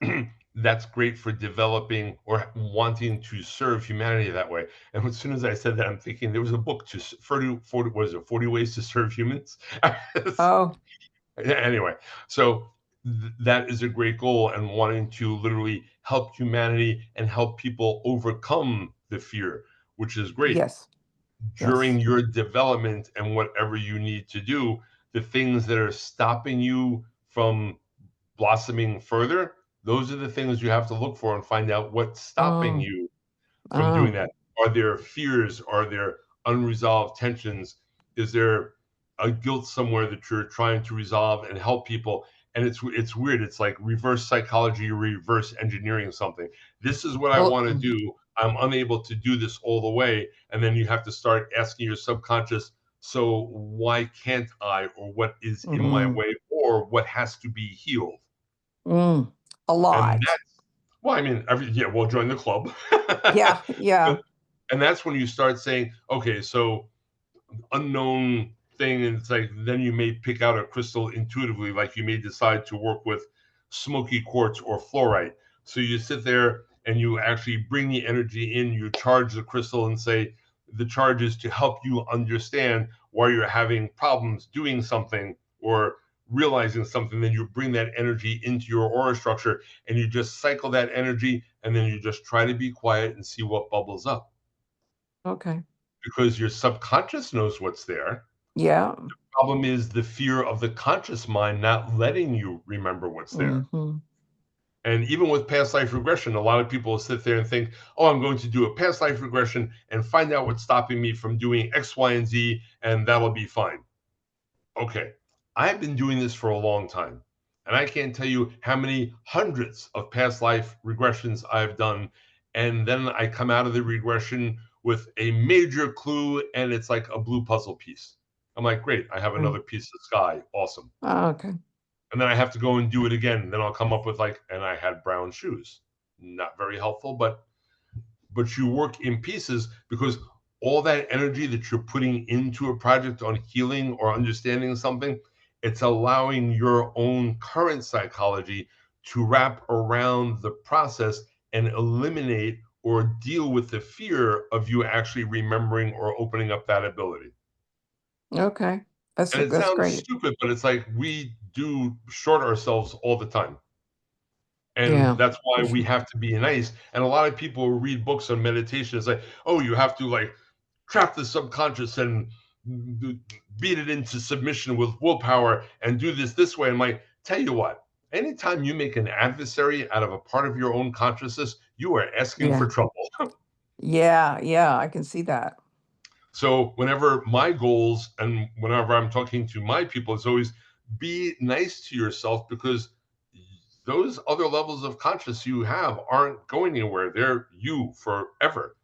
that's great for developing or wanting to serve humanity that way. And as soon as I said that, I'm thinking there was a book to 40 what is it, 40 ways to serve humans. Oh, Anyway, so that is a great goal, and wanting to literally help humanity and help people overcome the fear, which is great. yes. During Yes. your development and whatever you need to do, the things that are stopping you from blossoming further, those are the things you have to look for and find out what's stopping Oh, you from doing oh, that. Are there fears? Are there unresolved tensions? Is there a guilt somewhere that you're trying to resolve and help people? And it's weird. It's like reverse psychology, reverse engineering something. This is what I well, want to do. I'm unable to do this all the way. And then you have to start asking your subconscious, so why can't I? Or what is in my mhm, way? Or what has to be healed? a And lot. that's, well, I mean, we'll join the club. Yeah, yeah. And that's when you start saying, okay, so unknown thing, and it's like then you may pick out a crystal intuitively, like you may decide to work with smoky quartz or fluorite. So you sit there and you actually bring the energy in, you charge the crystal and say the charge is to help you understand why you're having problems doing something or realizing something. Then you bring that energy into your aura structure and you just cycle that energy, and then you just try to be quiet and see what bubbles up, Okay. because your subconscious knows what's there. Yeah. Problem is the fear of the conscious mind not letting you remember what's there. Hmm. And even with past life regression, a lot of people sit there and think, oh, I'm going to do a past life regression and find out what's stopping me from doing X, Y, and Z, and that'll be fine. Okay, I've been doing this for a long time, and I can't tell you how many hundreds of past life regressions I've done. And then I come out of the regression with a major clue, and it's like a blue puzzle piece. I'm like, great, I have another piece of sky. Awesome. Okay. And then I have to go and do it again. Then I'll come up with like, and I had brown shoes. Not very helpful, but you work in pieces, because all that energy that you're putting into a project on healing or understanding something, it's allowing your own current psychology to wrap around the process and eliminate or deal with the fear of you actually remembering or opening up that ability. Okay. And it That's sounds great. stupid, but it's like we do short ourselves all the time. And Yeah, that's why for we sure. have to be nice. And a lot of people read books on meditation. It's like, oh, you have to like trap the subconscious and beat it into submission with willpower and do this way. I'm like, tell you what, anytime you make an adversary out of a part of your own consciousness, you are asking for Yeah. trouble. Yeah, yeah, I can see that. So whenever my goals and whenever I'm talking to my people, it's always be nice to yourself, because those other levels of conscious you have aren't going anywhere. They're you forever.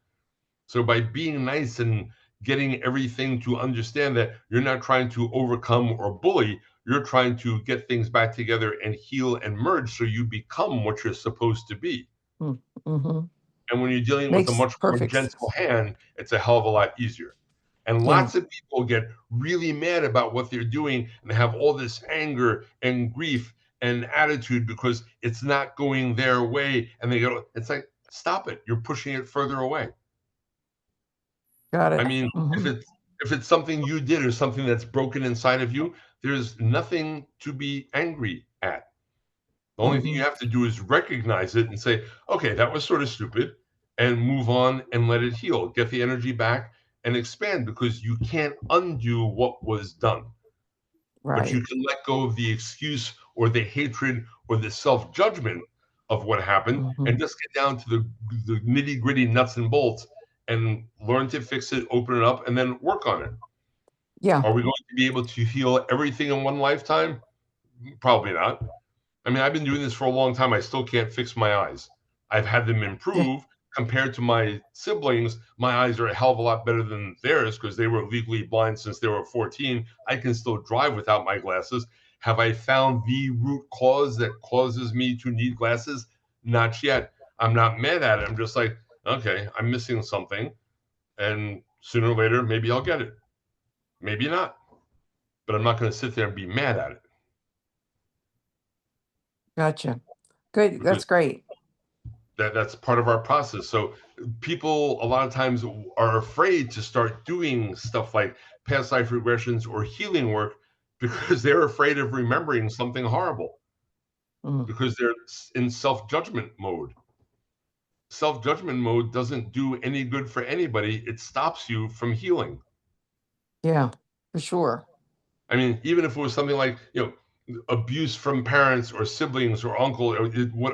So by being nice and getting everything to understand that you're not trying to overcome or bully, you're trying to get things back together and heal and merge so you become what you're supposed to be. Mm-hmm. And when you're dealing with a Makes much more perfect gentle sense. hand, it's a hell of a lot easier. And Yeah. lots of people get really mad about what they're doing and have all this anger and grief and attitude because it's not going their way. And they go, it's like, stop it. You're pushing it further away. Got I it. mean, Hmm. if it's something you did or something that's broken inside of you, there's nothing to be angry at. The only thing you have to do is recognize it and say, okay, that was sort of stupid, and move on and let it heal. Get the energy back and expand, because you can't undo what was done. But you Right. can let go of the excuse or the hatred or the self-judgment of what happened and just get down to the nitty-gritty nuts and bolts and learn to fix it, open it up, and then work on it. Yeah. Are we going to be able to heal everything in one lifetime? Probably not. I mean, I've been doing this for a long time. I still can't fix my eyes. I've had them improve. Compared to my siblings, my eyes are a hell of a lot better than theirs because they were legally blind since they were 14. I can still drive without my glasses. Have I found the root cause that causes me to need glasses? Not yet. I'm not mad at it. I'm just like, okay, I'm missing something. And sooner or later, maybe I'll get it. Maybe not. But I'm not going to sit there and be mad at it. Gotcha. Good. That's great. That's part of our process. So people a lot of times are afraid to start doing stuff like past life regressions or healing work because they're afraid of remembering something horrible, because they're in self-judgment mode. Self-judgment mode doesn't do any good for anybody. It stops you from healing. Yeah, for sure. I mean, even if it was something like, abuse from parents or siblings or uncle or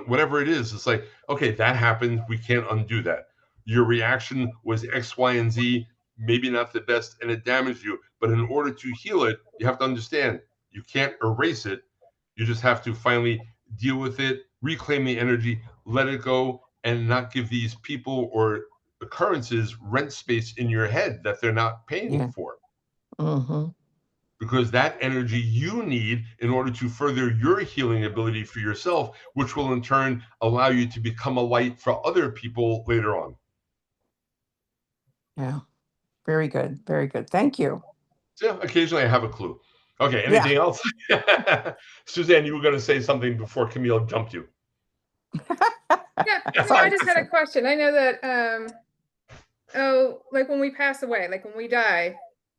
whatever it is, it's like, okay, that happened. We can't undo that. Your reaction was X, Y, and Z, maybe not the best, and it damaged you. But in order to heal it, you have to understand you can't erase it. You just have to finally deal with it, reclaim the energy, let it go, and not give these people or occurrences rent space in your head that they're not paying for. Because that energy you need in order to further your healing ability for yourself, which will in turn allow you to become a light for other people later on. Yeah. Very good. Very good. Thank you. So occasionally I have a clue. Okay, anything else? Suzanne, you were going to say something before Camille jumped you. Yeah, I just had a question. I know that, like when we pass away, like when we die,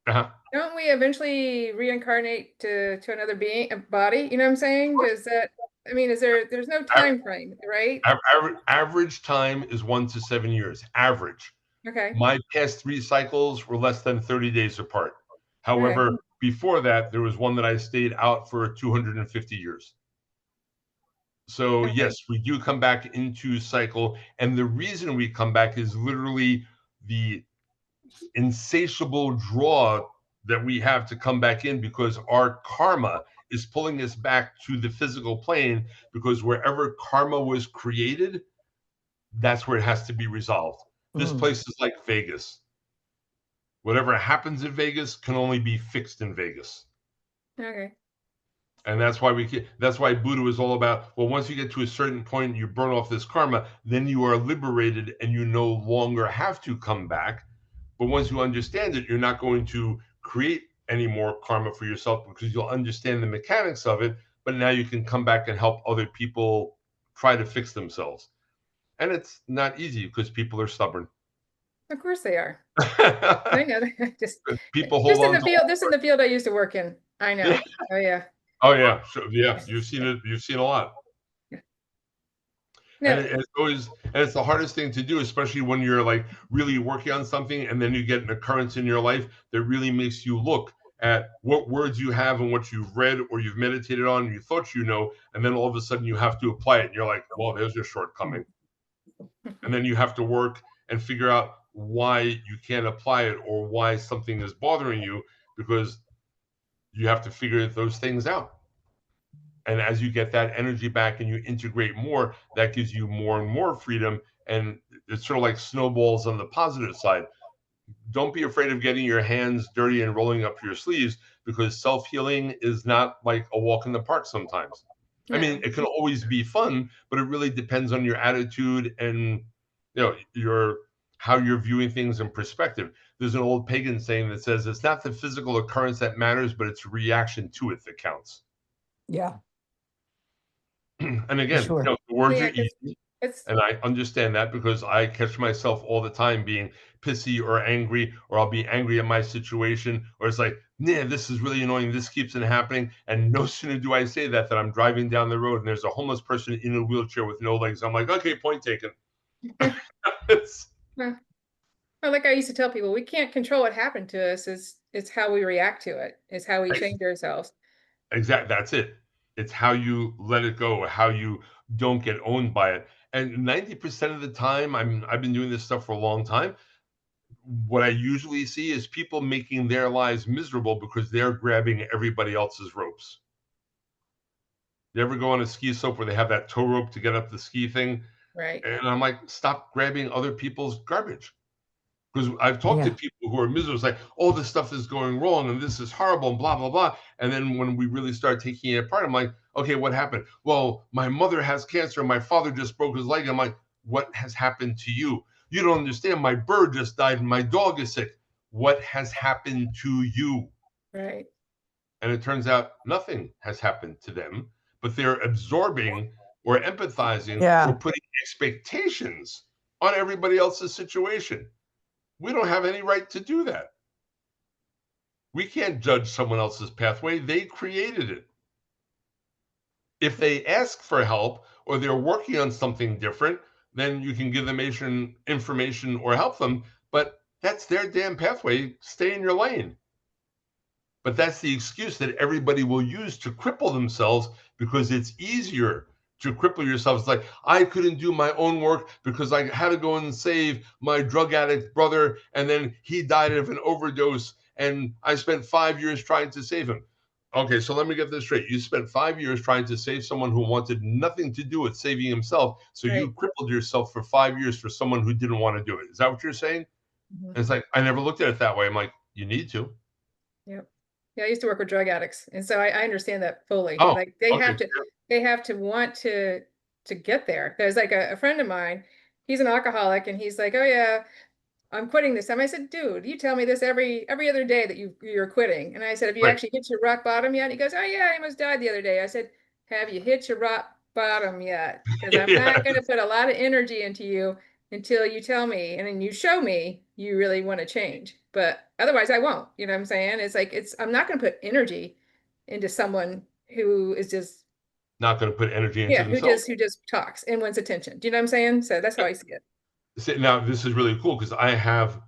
don't we eventually reincarnate to another being, a body? You know what I'm saying? Does that, I mean, there's no time frame, right? Average time is 1 to 7 years. Average. Okay. My past 3 cycles were less than 30 days apart. However, before that, there was one that I stayed out for 250 years. So yes, we do come back into cycle. And the reason we come back is literally the insatiable draw that we have to come back in, because our karma is pulling us back to the physical plane, because wherever karma was created, that's where it has to be resolved. This place is like Vegas. Whatever happens in Vegas can only be fixed in Vegas. Okay. And that's why that's why Buddha is all about, well, once you get to a certain point, you burn off this karma, then you are liberated and you no longer have to come back. But once you understand it, you're not going to create any more karma for yourself, because you'll understand the mechanics of it. But now you can come back and help other people try to fix themselves. And it's not easy because people are stubborn. Of course they are. I know. Just people hold on. This in the field I used to work in. I know. Oh yeah. Oh yeah. Sure. Yeah. You've seen it. You've seen a lot. And it's always, and it's the hardest thing to do, especially when you're like really working on something and then you get an occurrence in your life that really makes you look at what words you have and what you've read or you've meditated on and you thought and then all of a sudden you have to apply it and you're like, well, there's your shortcoming. And then you have to work and figure out why you can't apply it or why something is bothering you, because you have to figure those things out. And as you get that energy back and you integrate more, that gives you more and more freedom. And it's sort of like snowballs on the positive side. Don't be afraid of getting your hands dirty and rolling up your sleeves, because self-healing is not like a walk in the park sometimes. I mean, it can always be fun, but it really depends on your attitude and how you're viewing things in perspective. There's an old pagan saying that says it's not the physical occurrence that matters, but it's reaction to it that counts. Yeah. And again, the words are easy, and I understand that because I catch myself all the time being pissy or angry, or I'll be angry at my situation, or it's like, yeah, this is really annoying. This keeps on happening. And no sooner do I say that I'm driving down the road and there's a homeless person in a wheelchair with no legs. I'm like, okay, point taken. Well, like I used to tell people, we can't control what happened to us. It's how we react to it. It's how we change ourselves. Exactly. That's it. It's how you let it go, how you don't get owned by it. And 90% of the time, I've been doing this stuff for a long time. What I usually see is people making their lives miserable because they're grabbing everybody else's ropes. You ever go on a ski slope where they have that tow rope to get up the ski thing? Right. And I'm like, stop grabbing other people's garbage. Because I've talked to people who are miserable, it's like, oh, this stuff is going wrong and this is horrible and blah, blah, blah. And then when we really start taking it apart, I'm like, okay, what happened? Well, my mother has cancer and my father just broke his leg. I'm like, what has happened to you? You don't understand. My bird just died and my dog is sick. What has happened to you? Right. And it turns out nothing has happened to them, but they're absorbing or empathizing or putting expectations on everybody else's situation. We don't have any right to do that. We can't judge someone else's pathway. They created it. If they ask for help or they're working on something different, then you can give them information or help them. But that's their damn pathway. Stay in your lane. But that's the excuse that everybody will use to cripple themselves because it's easier to cripple yourself. It's like, I couldn't do my own work because I had to go and save my drug addict brother, and then he died of an overdose, and I spent 5 years trying to save him. Okay, so let me get this straight. You spent 5 years trying to save someone who wanted nothing to do with saving himself, so you crippled yourself for 5 years for someone who didn't want to do it. Is that what you're saying? And it's like, I never looked at it that way. I'm like, you need to. Yep. Yeah, I used to work with drug addicts, and so I understand that fully. Oh, like they have to want to get there. There's like a friend of mine, he's an alcoholic, and he's like, oh yeah, I'm quitting this time. I said, dude, you tell me this every other day that you're quitting. And I said, have you actually hit your rock bottom yet? And he goes, oh yeah, I almost died the other day. I said, have you hit your rock bottom yet? Because I'm not going to put a lot of energy into you until you tell me and then you show me you really want to change. But otherwise I won't. You know what I'm saying? It's like, I'm not going to put energy into someone who is just not going to put energy into themselves. who just talks and wants attention. Do you know what I'm saying? So that's how I see it. Now, this is really cool because I have,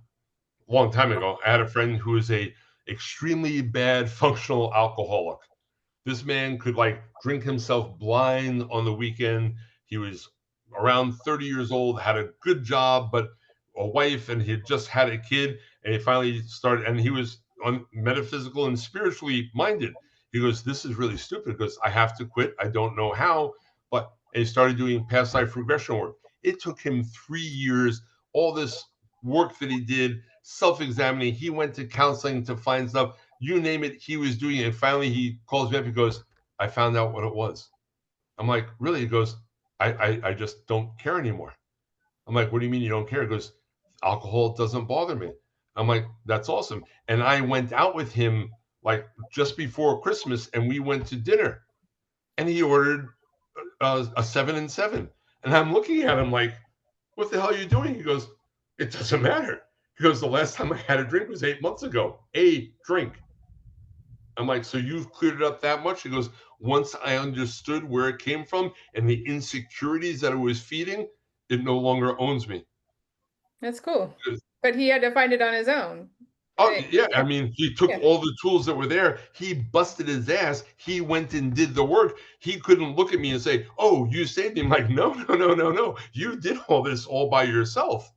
a long time ago, I had a friend who is a extremely bad functional alcoholic. This man could like drink himself blind on the weekend. He was around 30 years old, had a good job, but a wife, and he had just had a kid, and he finally started, and he was on metaphysical and spiritually minded. He goes, this is really stupid because I have to quit. I don't know how, but and he started doing past life regression work. It took him 3 years, all this work that he did, self-examining. He went to counseling to find stuff. You name it, he was doing it. And finally, he calls me up. He goes, I found out what it was. I'm like, really? He goes, I just don't care anymore. I'm like, what do you mean you don't care? He goes, alcohol doesn't bother me. I'm like, that's awesome. And I went out with him like just before Christmas, and we went to dinner. And he ordered a 7 and 7. And I'm looking at him like, what the hell are you doing? He goes, it doesn't matter. He goes, the last time I had a drink was 8 months ago. A drink. I'm like, so you've cleared it up that much? He goes, once I understood where it came from and the insecurities that it was feeding, it no longer owns me. That's cool. But he had to find it on his own. Oh, yeah. I mean, he took all the tools that were there. He busted his ass. He went and did the work. He couldn't look at me and say, oh, you saved me. I'm like, no. You did all this all by yourself.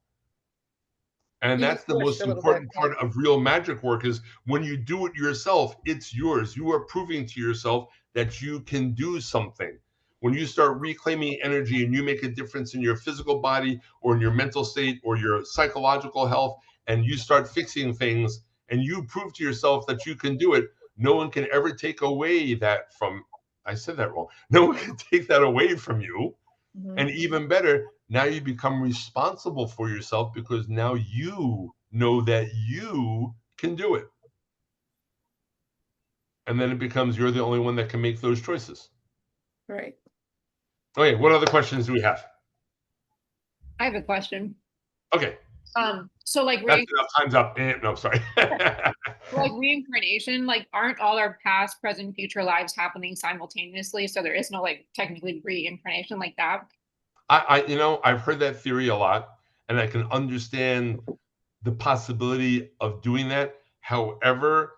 And that's the most important part of real magic work is when you do it yourself, it's yours. You are proving to yourself that you can do something. When you start reclaiming energy and you make a difference in your physical body or in your mental state or your psychological health, and you start fixing things and you prove to yourself that you can do it, no one can ever take away that from, I said that wrong. No one can take that away from you. Mm-hmm. And even better, now you become responsible for yourself because now you know that you can do it. And then it becomes you're the only one that can make those choices. Right. Okay, what other questions do we have? I have a question. Okay. So like that's enough. Time's up. No, sorry. Like reincarnation, like aren't all our past, present, future lives happening simultaneously? So there is no like technically reincarnation like that. I've heard that theory a lot, and I can understand the possibility of doing that. However,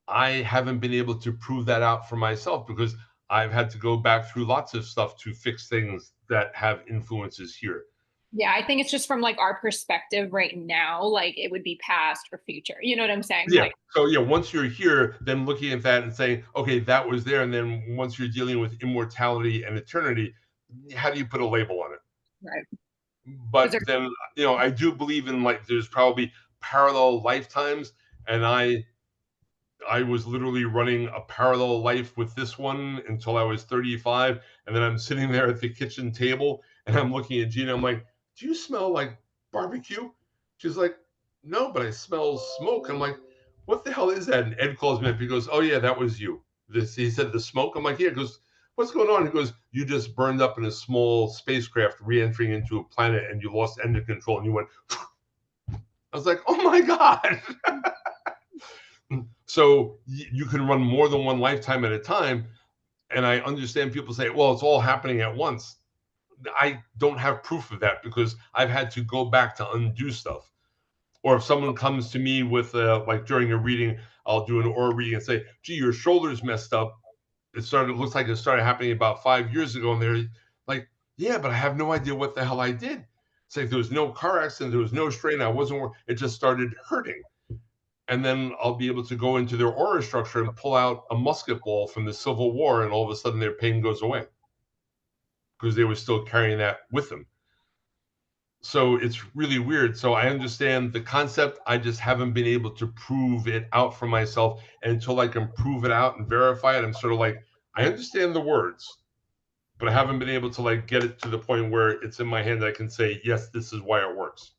I haven't been able to prove that out for myself because I've had to go back through lots of stuff to fix things that have influences here. Yeah, I think it's just from like our perspective right now, like it would be past or future. You know what I'm saying? Yeah. Like, So yeah, once you're here, then looking at that and saying, okay, that was there, and then once you're dealing with immortality and eternity, how do you put a label on it? right. But then, I do believe in like there's probably parallel lifetimes, and I was literally running a parallel life with this one until I was 35, and then I'm sitting there at the kitchen table and I'm looking at Gina. I'm like, "Do you smell like barbecue?" She's like, "No, but I smell smoke." I'm like, "What the hell is that?" And Ed calls me up. He goes, "Oh yeah, that was you." He said the smoke. I'm like, "Yeah." He goes, "What's going on?" He goes, "You just burned up in a small spacecraft re-entering into a planet, and you lost engine control." And you went. I was like, "Oh my god." So you can run more than one lifetime at a time. And I understand people say, well, it's all happening at once. I don't have proof of that because I've had to go back to undo stuff. Or if someone comes to me with like during a reading, I'll do an aura reading and say, gee, your shoulder's messed up. It looks like it started happening about 5 years ago. And they're like, yeah, but I have no idea what the hell I did. It's like there was no car accident, there was no strain, it just started hurting. And then I'll be able to go into their aura structure and pull out a musket ball from the Civil War, and all of a sudden their pain goes away because they were still carrying that with them. So it's really weird. So I understand the concept. I just haven't been able to prove it out for myself. And until I can prove it out and verify it, I'm sort of like, I understand the words, but I haven't been able to like get it to the point where it's in my hand that I can say, yes, this is why it works.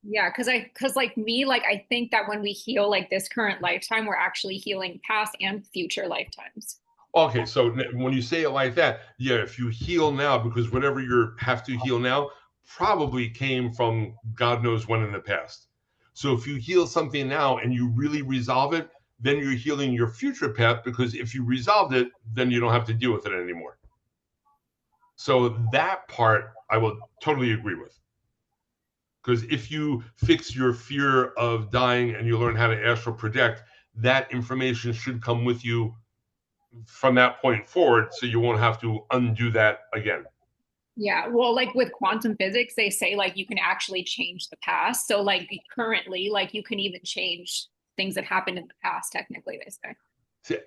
Yeah, because like me, like I think that when we heal like this current lifetime, we're actually healing past and future lifetimes. Okay, so when you say it like that, yeah, if you heal now, because whatever you have to heal now probably came from God knows when in the past. So if you heal something now and you really resolve it, then you're healing your future path, because if you resolved it, then you don't have to deal with it anymore. So that part I will totally agree with. Because if you fix your fear of dying and you learn how to astral project, that information should come with you from that point forward, so you won't have to undo that again. Yeah, well, like with quantum physics, they say like you can actually change the past. So like currently, like you can even change things that happened in the past, technically, they say. See,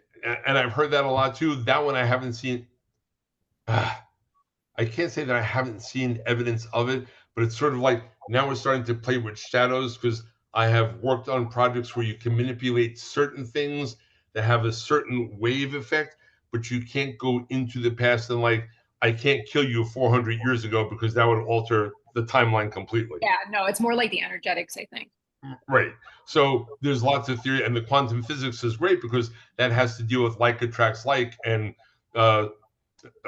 and I've heard that a lot too. That one I haven't seen. I can't say that I haven't seen evidence of it, but it's sort of like now we're starting to play with shadows, because I have worked on projects where you can manipulate certain things that have a certain wave effect, but you can't go into the past and like, I can't kill you 400 years ago because that would alter the timeline completely. Yeah, no, it's more like the energetics, I think. Right. So there's lots of theory, and the quantum physics is great because that has to deal with like attracts like, and what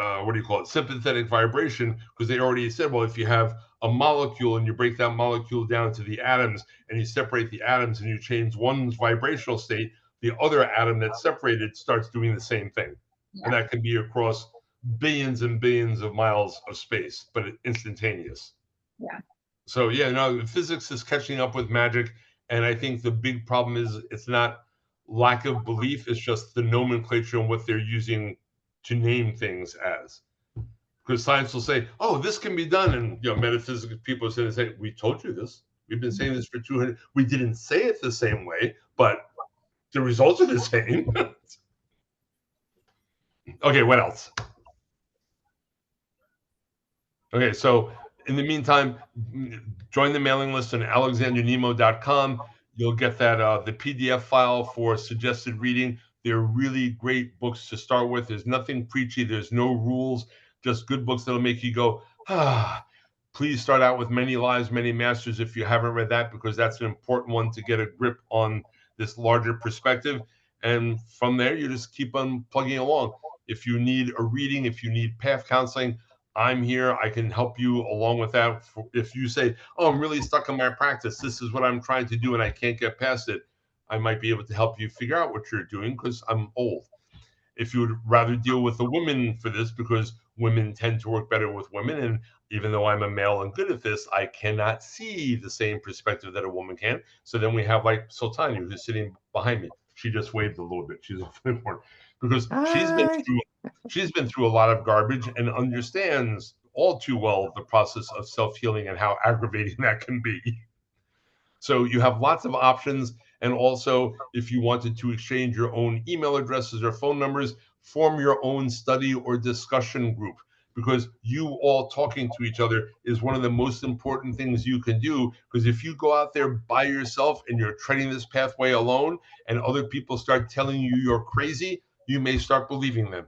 do you call it? Sympathetic vibration, because they already said, well, if you have a molecule and you break that molecule down to the atoms and you separate the atoms and you change one's vibrational state, the other atom that's separated starts doing the same thing. Yeah. And that can be across billions and billions of miles of space, but instantaneous. Yeah. So yeah, no, physics is catching up with magic. And I think the big problem is it's not lack of belief, it's just the nomenclature and what they're using to name things as. Because science will say, oh, this can be done. And metaphysical people are going to say, we told you this. We've been saying this for 200. We didn't say it the same way, but the results are the same. Okay, what else? Okay, so in the meantime, join the mailing list on alexandernemo.com. You'll get that the PDF file for suggested reading. They're really great books to start with. There's nothing preachy. There's no rules, just good books that'll make you go, ah. Please start out with Many Lives, Many Masters if you haven't read that, because that's an important one to get a grip on this larger perspective. And from there, you just keep on plugging along. If you need a reading, if you need path counseling, I'm here. I can help you along with that. If you say, oh, I'm really stuck in my practice, this is what I'm trying to do and I can't get past it, I might be able to help you figure out what you're doing because I'm old. If you would rather deal with a woman for this, because women tend to work better with women, and even though I'm a male and good at this, I cannot see the same perspective that a woman can. So then we have like Sultani, who's sitting behind me. She just waved a little bit. She's important because she's been through a lot of garbage and understands all too well the process of self-healing and how aggravating that can be. So you have lots of options. And also, if you wanted to exchange your own email addresses or phone numbers, form your own study or discussion group, because you all talking to each other is one of the most important things you can do. Because if you go out there by yourself and you're treading this pathway alone and other people start telling you you're crazy, you may start believing them.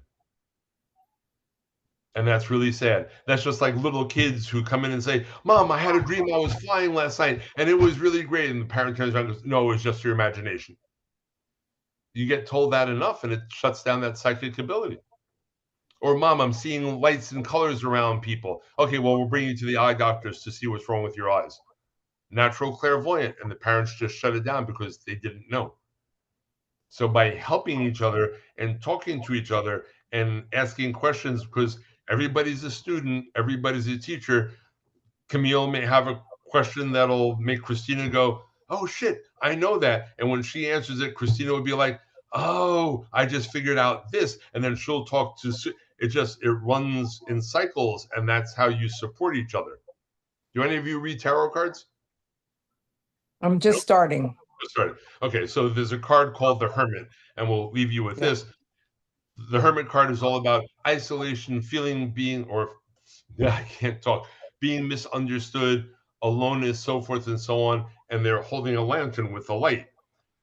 And that's really sad. That's just like little kids who come in and say, Mom, I had a dream I was flying last night and it was really great. And the parent turns around and goes, no, it was just your imagination. You get told that enough and it shuts down that psychic ability. Or, Mom, I'm seeing lights and colors around people. Okay, well, we'll bring you to the eye doctors to see what's wrong with your eyes. Natural clairvoyant. And the parents just shut it down because they didn't know. So by helping each other and talking to each other and asking questions, because everybody's a student, everybody's a teacher. Camille may have a question that'll make Christina go, oh shit, I know that. And when she answers it, Christina would be like, oh, I just figured out this. And then she'll talk to, it runs in cycles, and that's how you support each other. Do any of you read tarot cards? I'm just starting. Okay, so there's a card called the Hermit, and we'll leave you with this. The Hermit card is all about isolation, feeling being, I can't talk, being misunderstood, aloneness, so forth and so on. And they're holding a lantern with a light.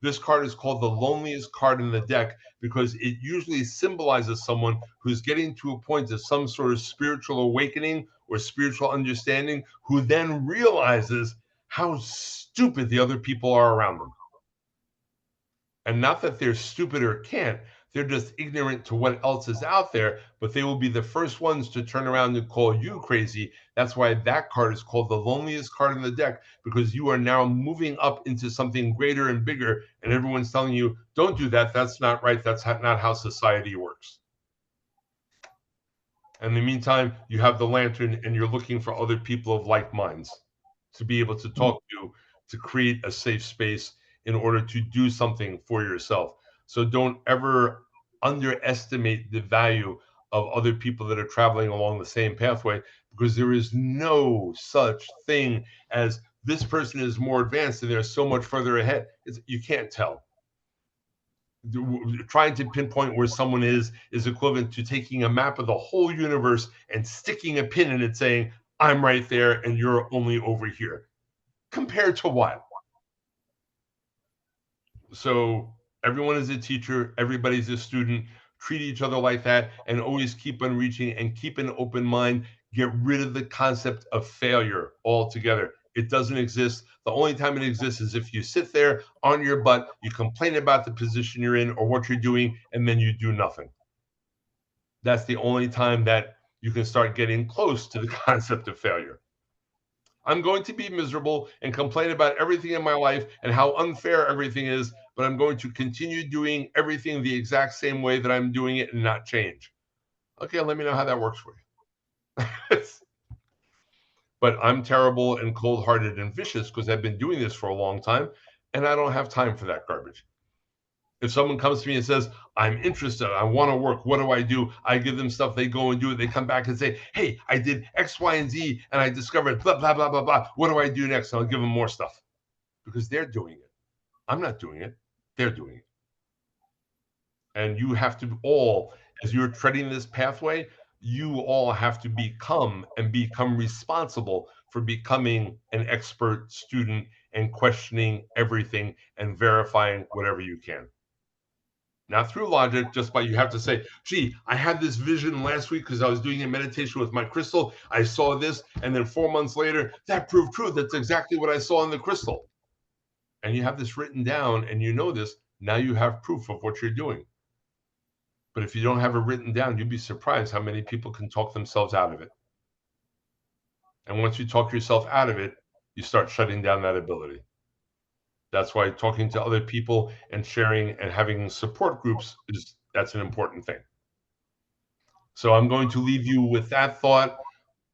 This card is called the loneliest card in the deck because it usually symbolizes someone who's getting to a point of some sort of spiritual awakening or spiritual understanding, who then realizes how stupid the other people are around them. And not that they're stupid or can't, they're just ignorant to what else is out there, but they will be the first ones to turn around and call you crazy. That's why that card is called the loneliest card in the deck, because you are now moving up into something greater and bigger, and everyone's telling you, don't do that, that's not right, that's not how society works. In the meantime, you have the lantern and you're looking for other people of like minds to be able to talk to create a safe space in order to do something for yourself. So don't ever underestimate the value of other people that are traveling along the same pathway, because there is no such thing as this person is more advanced and they're so much further ahead. You can't tell. Trying to pinpoint where someone is equivalent to taking a map of the whole universe and sticking a pin in it saying, I'm right there and you're only over here. Compared to what? So everyone is a teacher, everybody's a student. Treat each other like that and always keep on reaching and keep an open mind. Get rid of the concept of failure altogether. It doesn't exist. The only time it exists is if you sit there on your butt, you complain about the position you're in or what you're doing, and then you do nothing. That's the only time that you can start getting close to the concept of failure. I'm going to be miserable and complain about everything in my life and how unfair everything is, but I'm going to continue doing everything the exact same way that I'm doing it and not change. Okay, let me know how that works for you. But I'm terrible and cold-hearted and vicious because I've been doing this for a long time, and I don't have time for that garbage. If someone comes to me and says, I'm interested, I want to work, what do? I give them stuff, they go and do it. They come back and say, hey, I did X, Y, and Z, and I discovered blah, blah, blah, blah, blah. What do I do next? And I'll give them more stuff because they're doing it. I'm not doing it. They're doing it. And you have to all, as you're treading this pathway, you all have to become responsible for becoming an expert student and questioning everything and verifying whatever you can. Not through logic, just by you have to say, gee, I had this vision last week because I was doing a meditation with my crystal. I saw this, and then 4 months later, that proved true. That's exactly what I saw in the crystal. And you have this written down, and you know this. Now you have proof of what you're doing. But if you don't have it written down, you'd be surprised how many people can talk themselves out of it. And once you talk yourself out of it, you start shutting down that ability. That's why talking to other people and sharing and having support groups that's an important thing. So I'm going to leave you with that thought.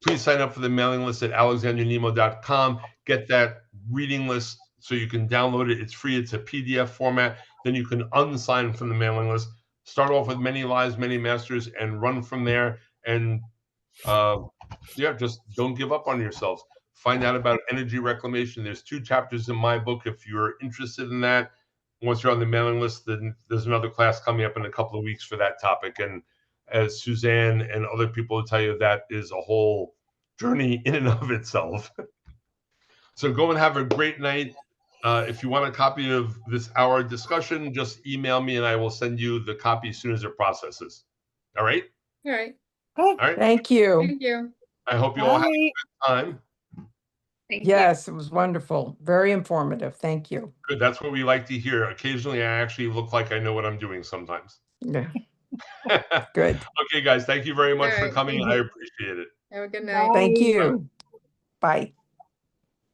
Please sign up for the mailing list at alexandernemo.com. Get that reading list so you can download it. It's free. It's a PDF format. Then you can unsign from the mailing list. Start off with Many Lives, Many Masters, and run from there. And just don't give up on yourselves. Find out about energy reclamation. There's 2 chapters in my book if you're interested in that. Once you're on the mailing list, then there's another class coming up in a couple of weeks for that topic. And as Suzanne and other people will tell you, that is a whole journey in and of itself. So go and have a great night. If you want a copy of this hour discussion, just email me and I will send you the copy as soon as it processes. All right? All right. All right. Thank you. Thank you. I hope you all had a good time. Yes, it was wonderful. Very informative. Thank you. Good. That's what we like to hear. Occasionally, I actually look like I know what I'm doing sometimes. Yeah. Good. Okay, guys. Thank you very much All for right, coming. I appreciate it. Have a good night. Thank you. Bye.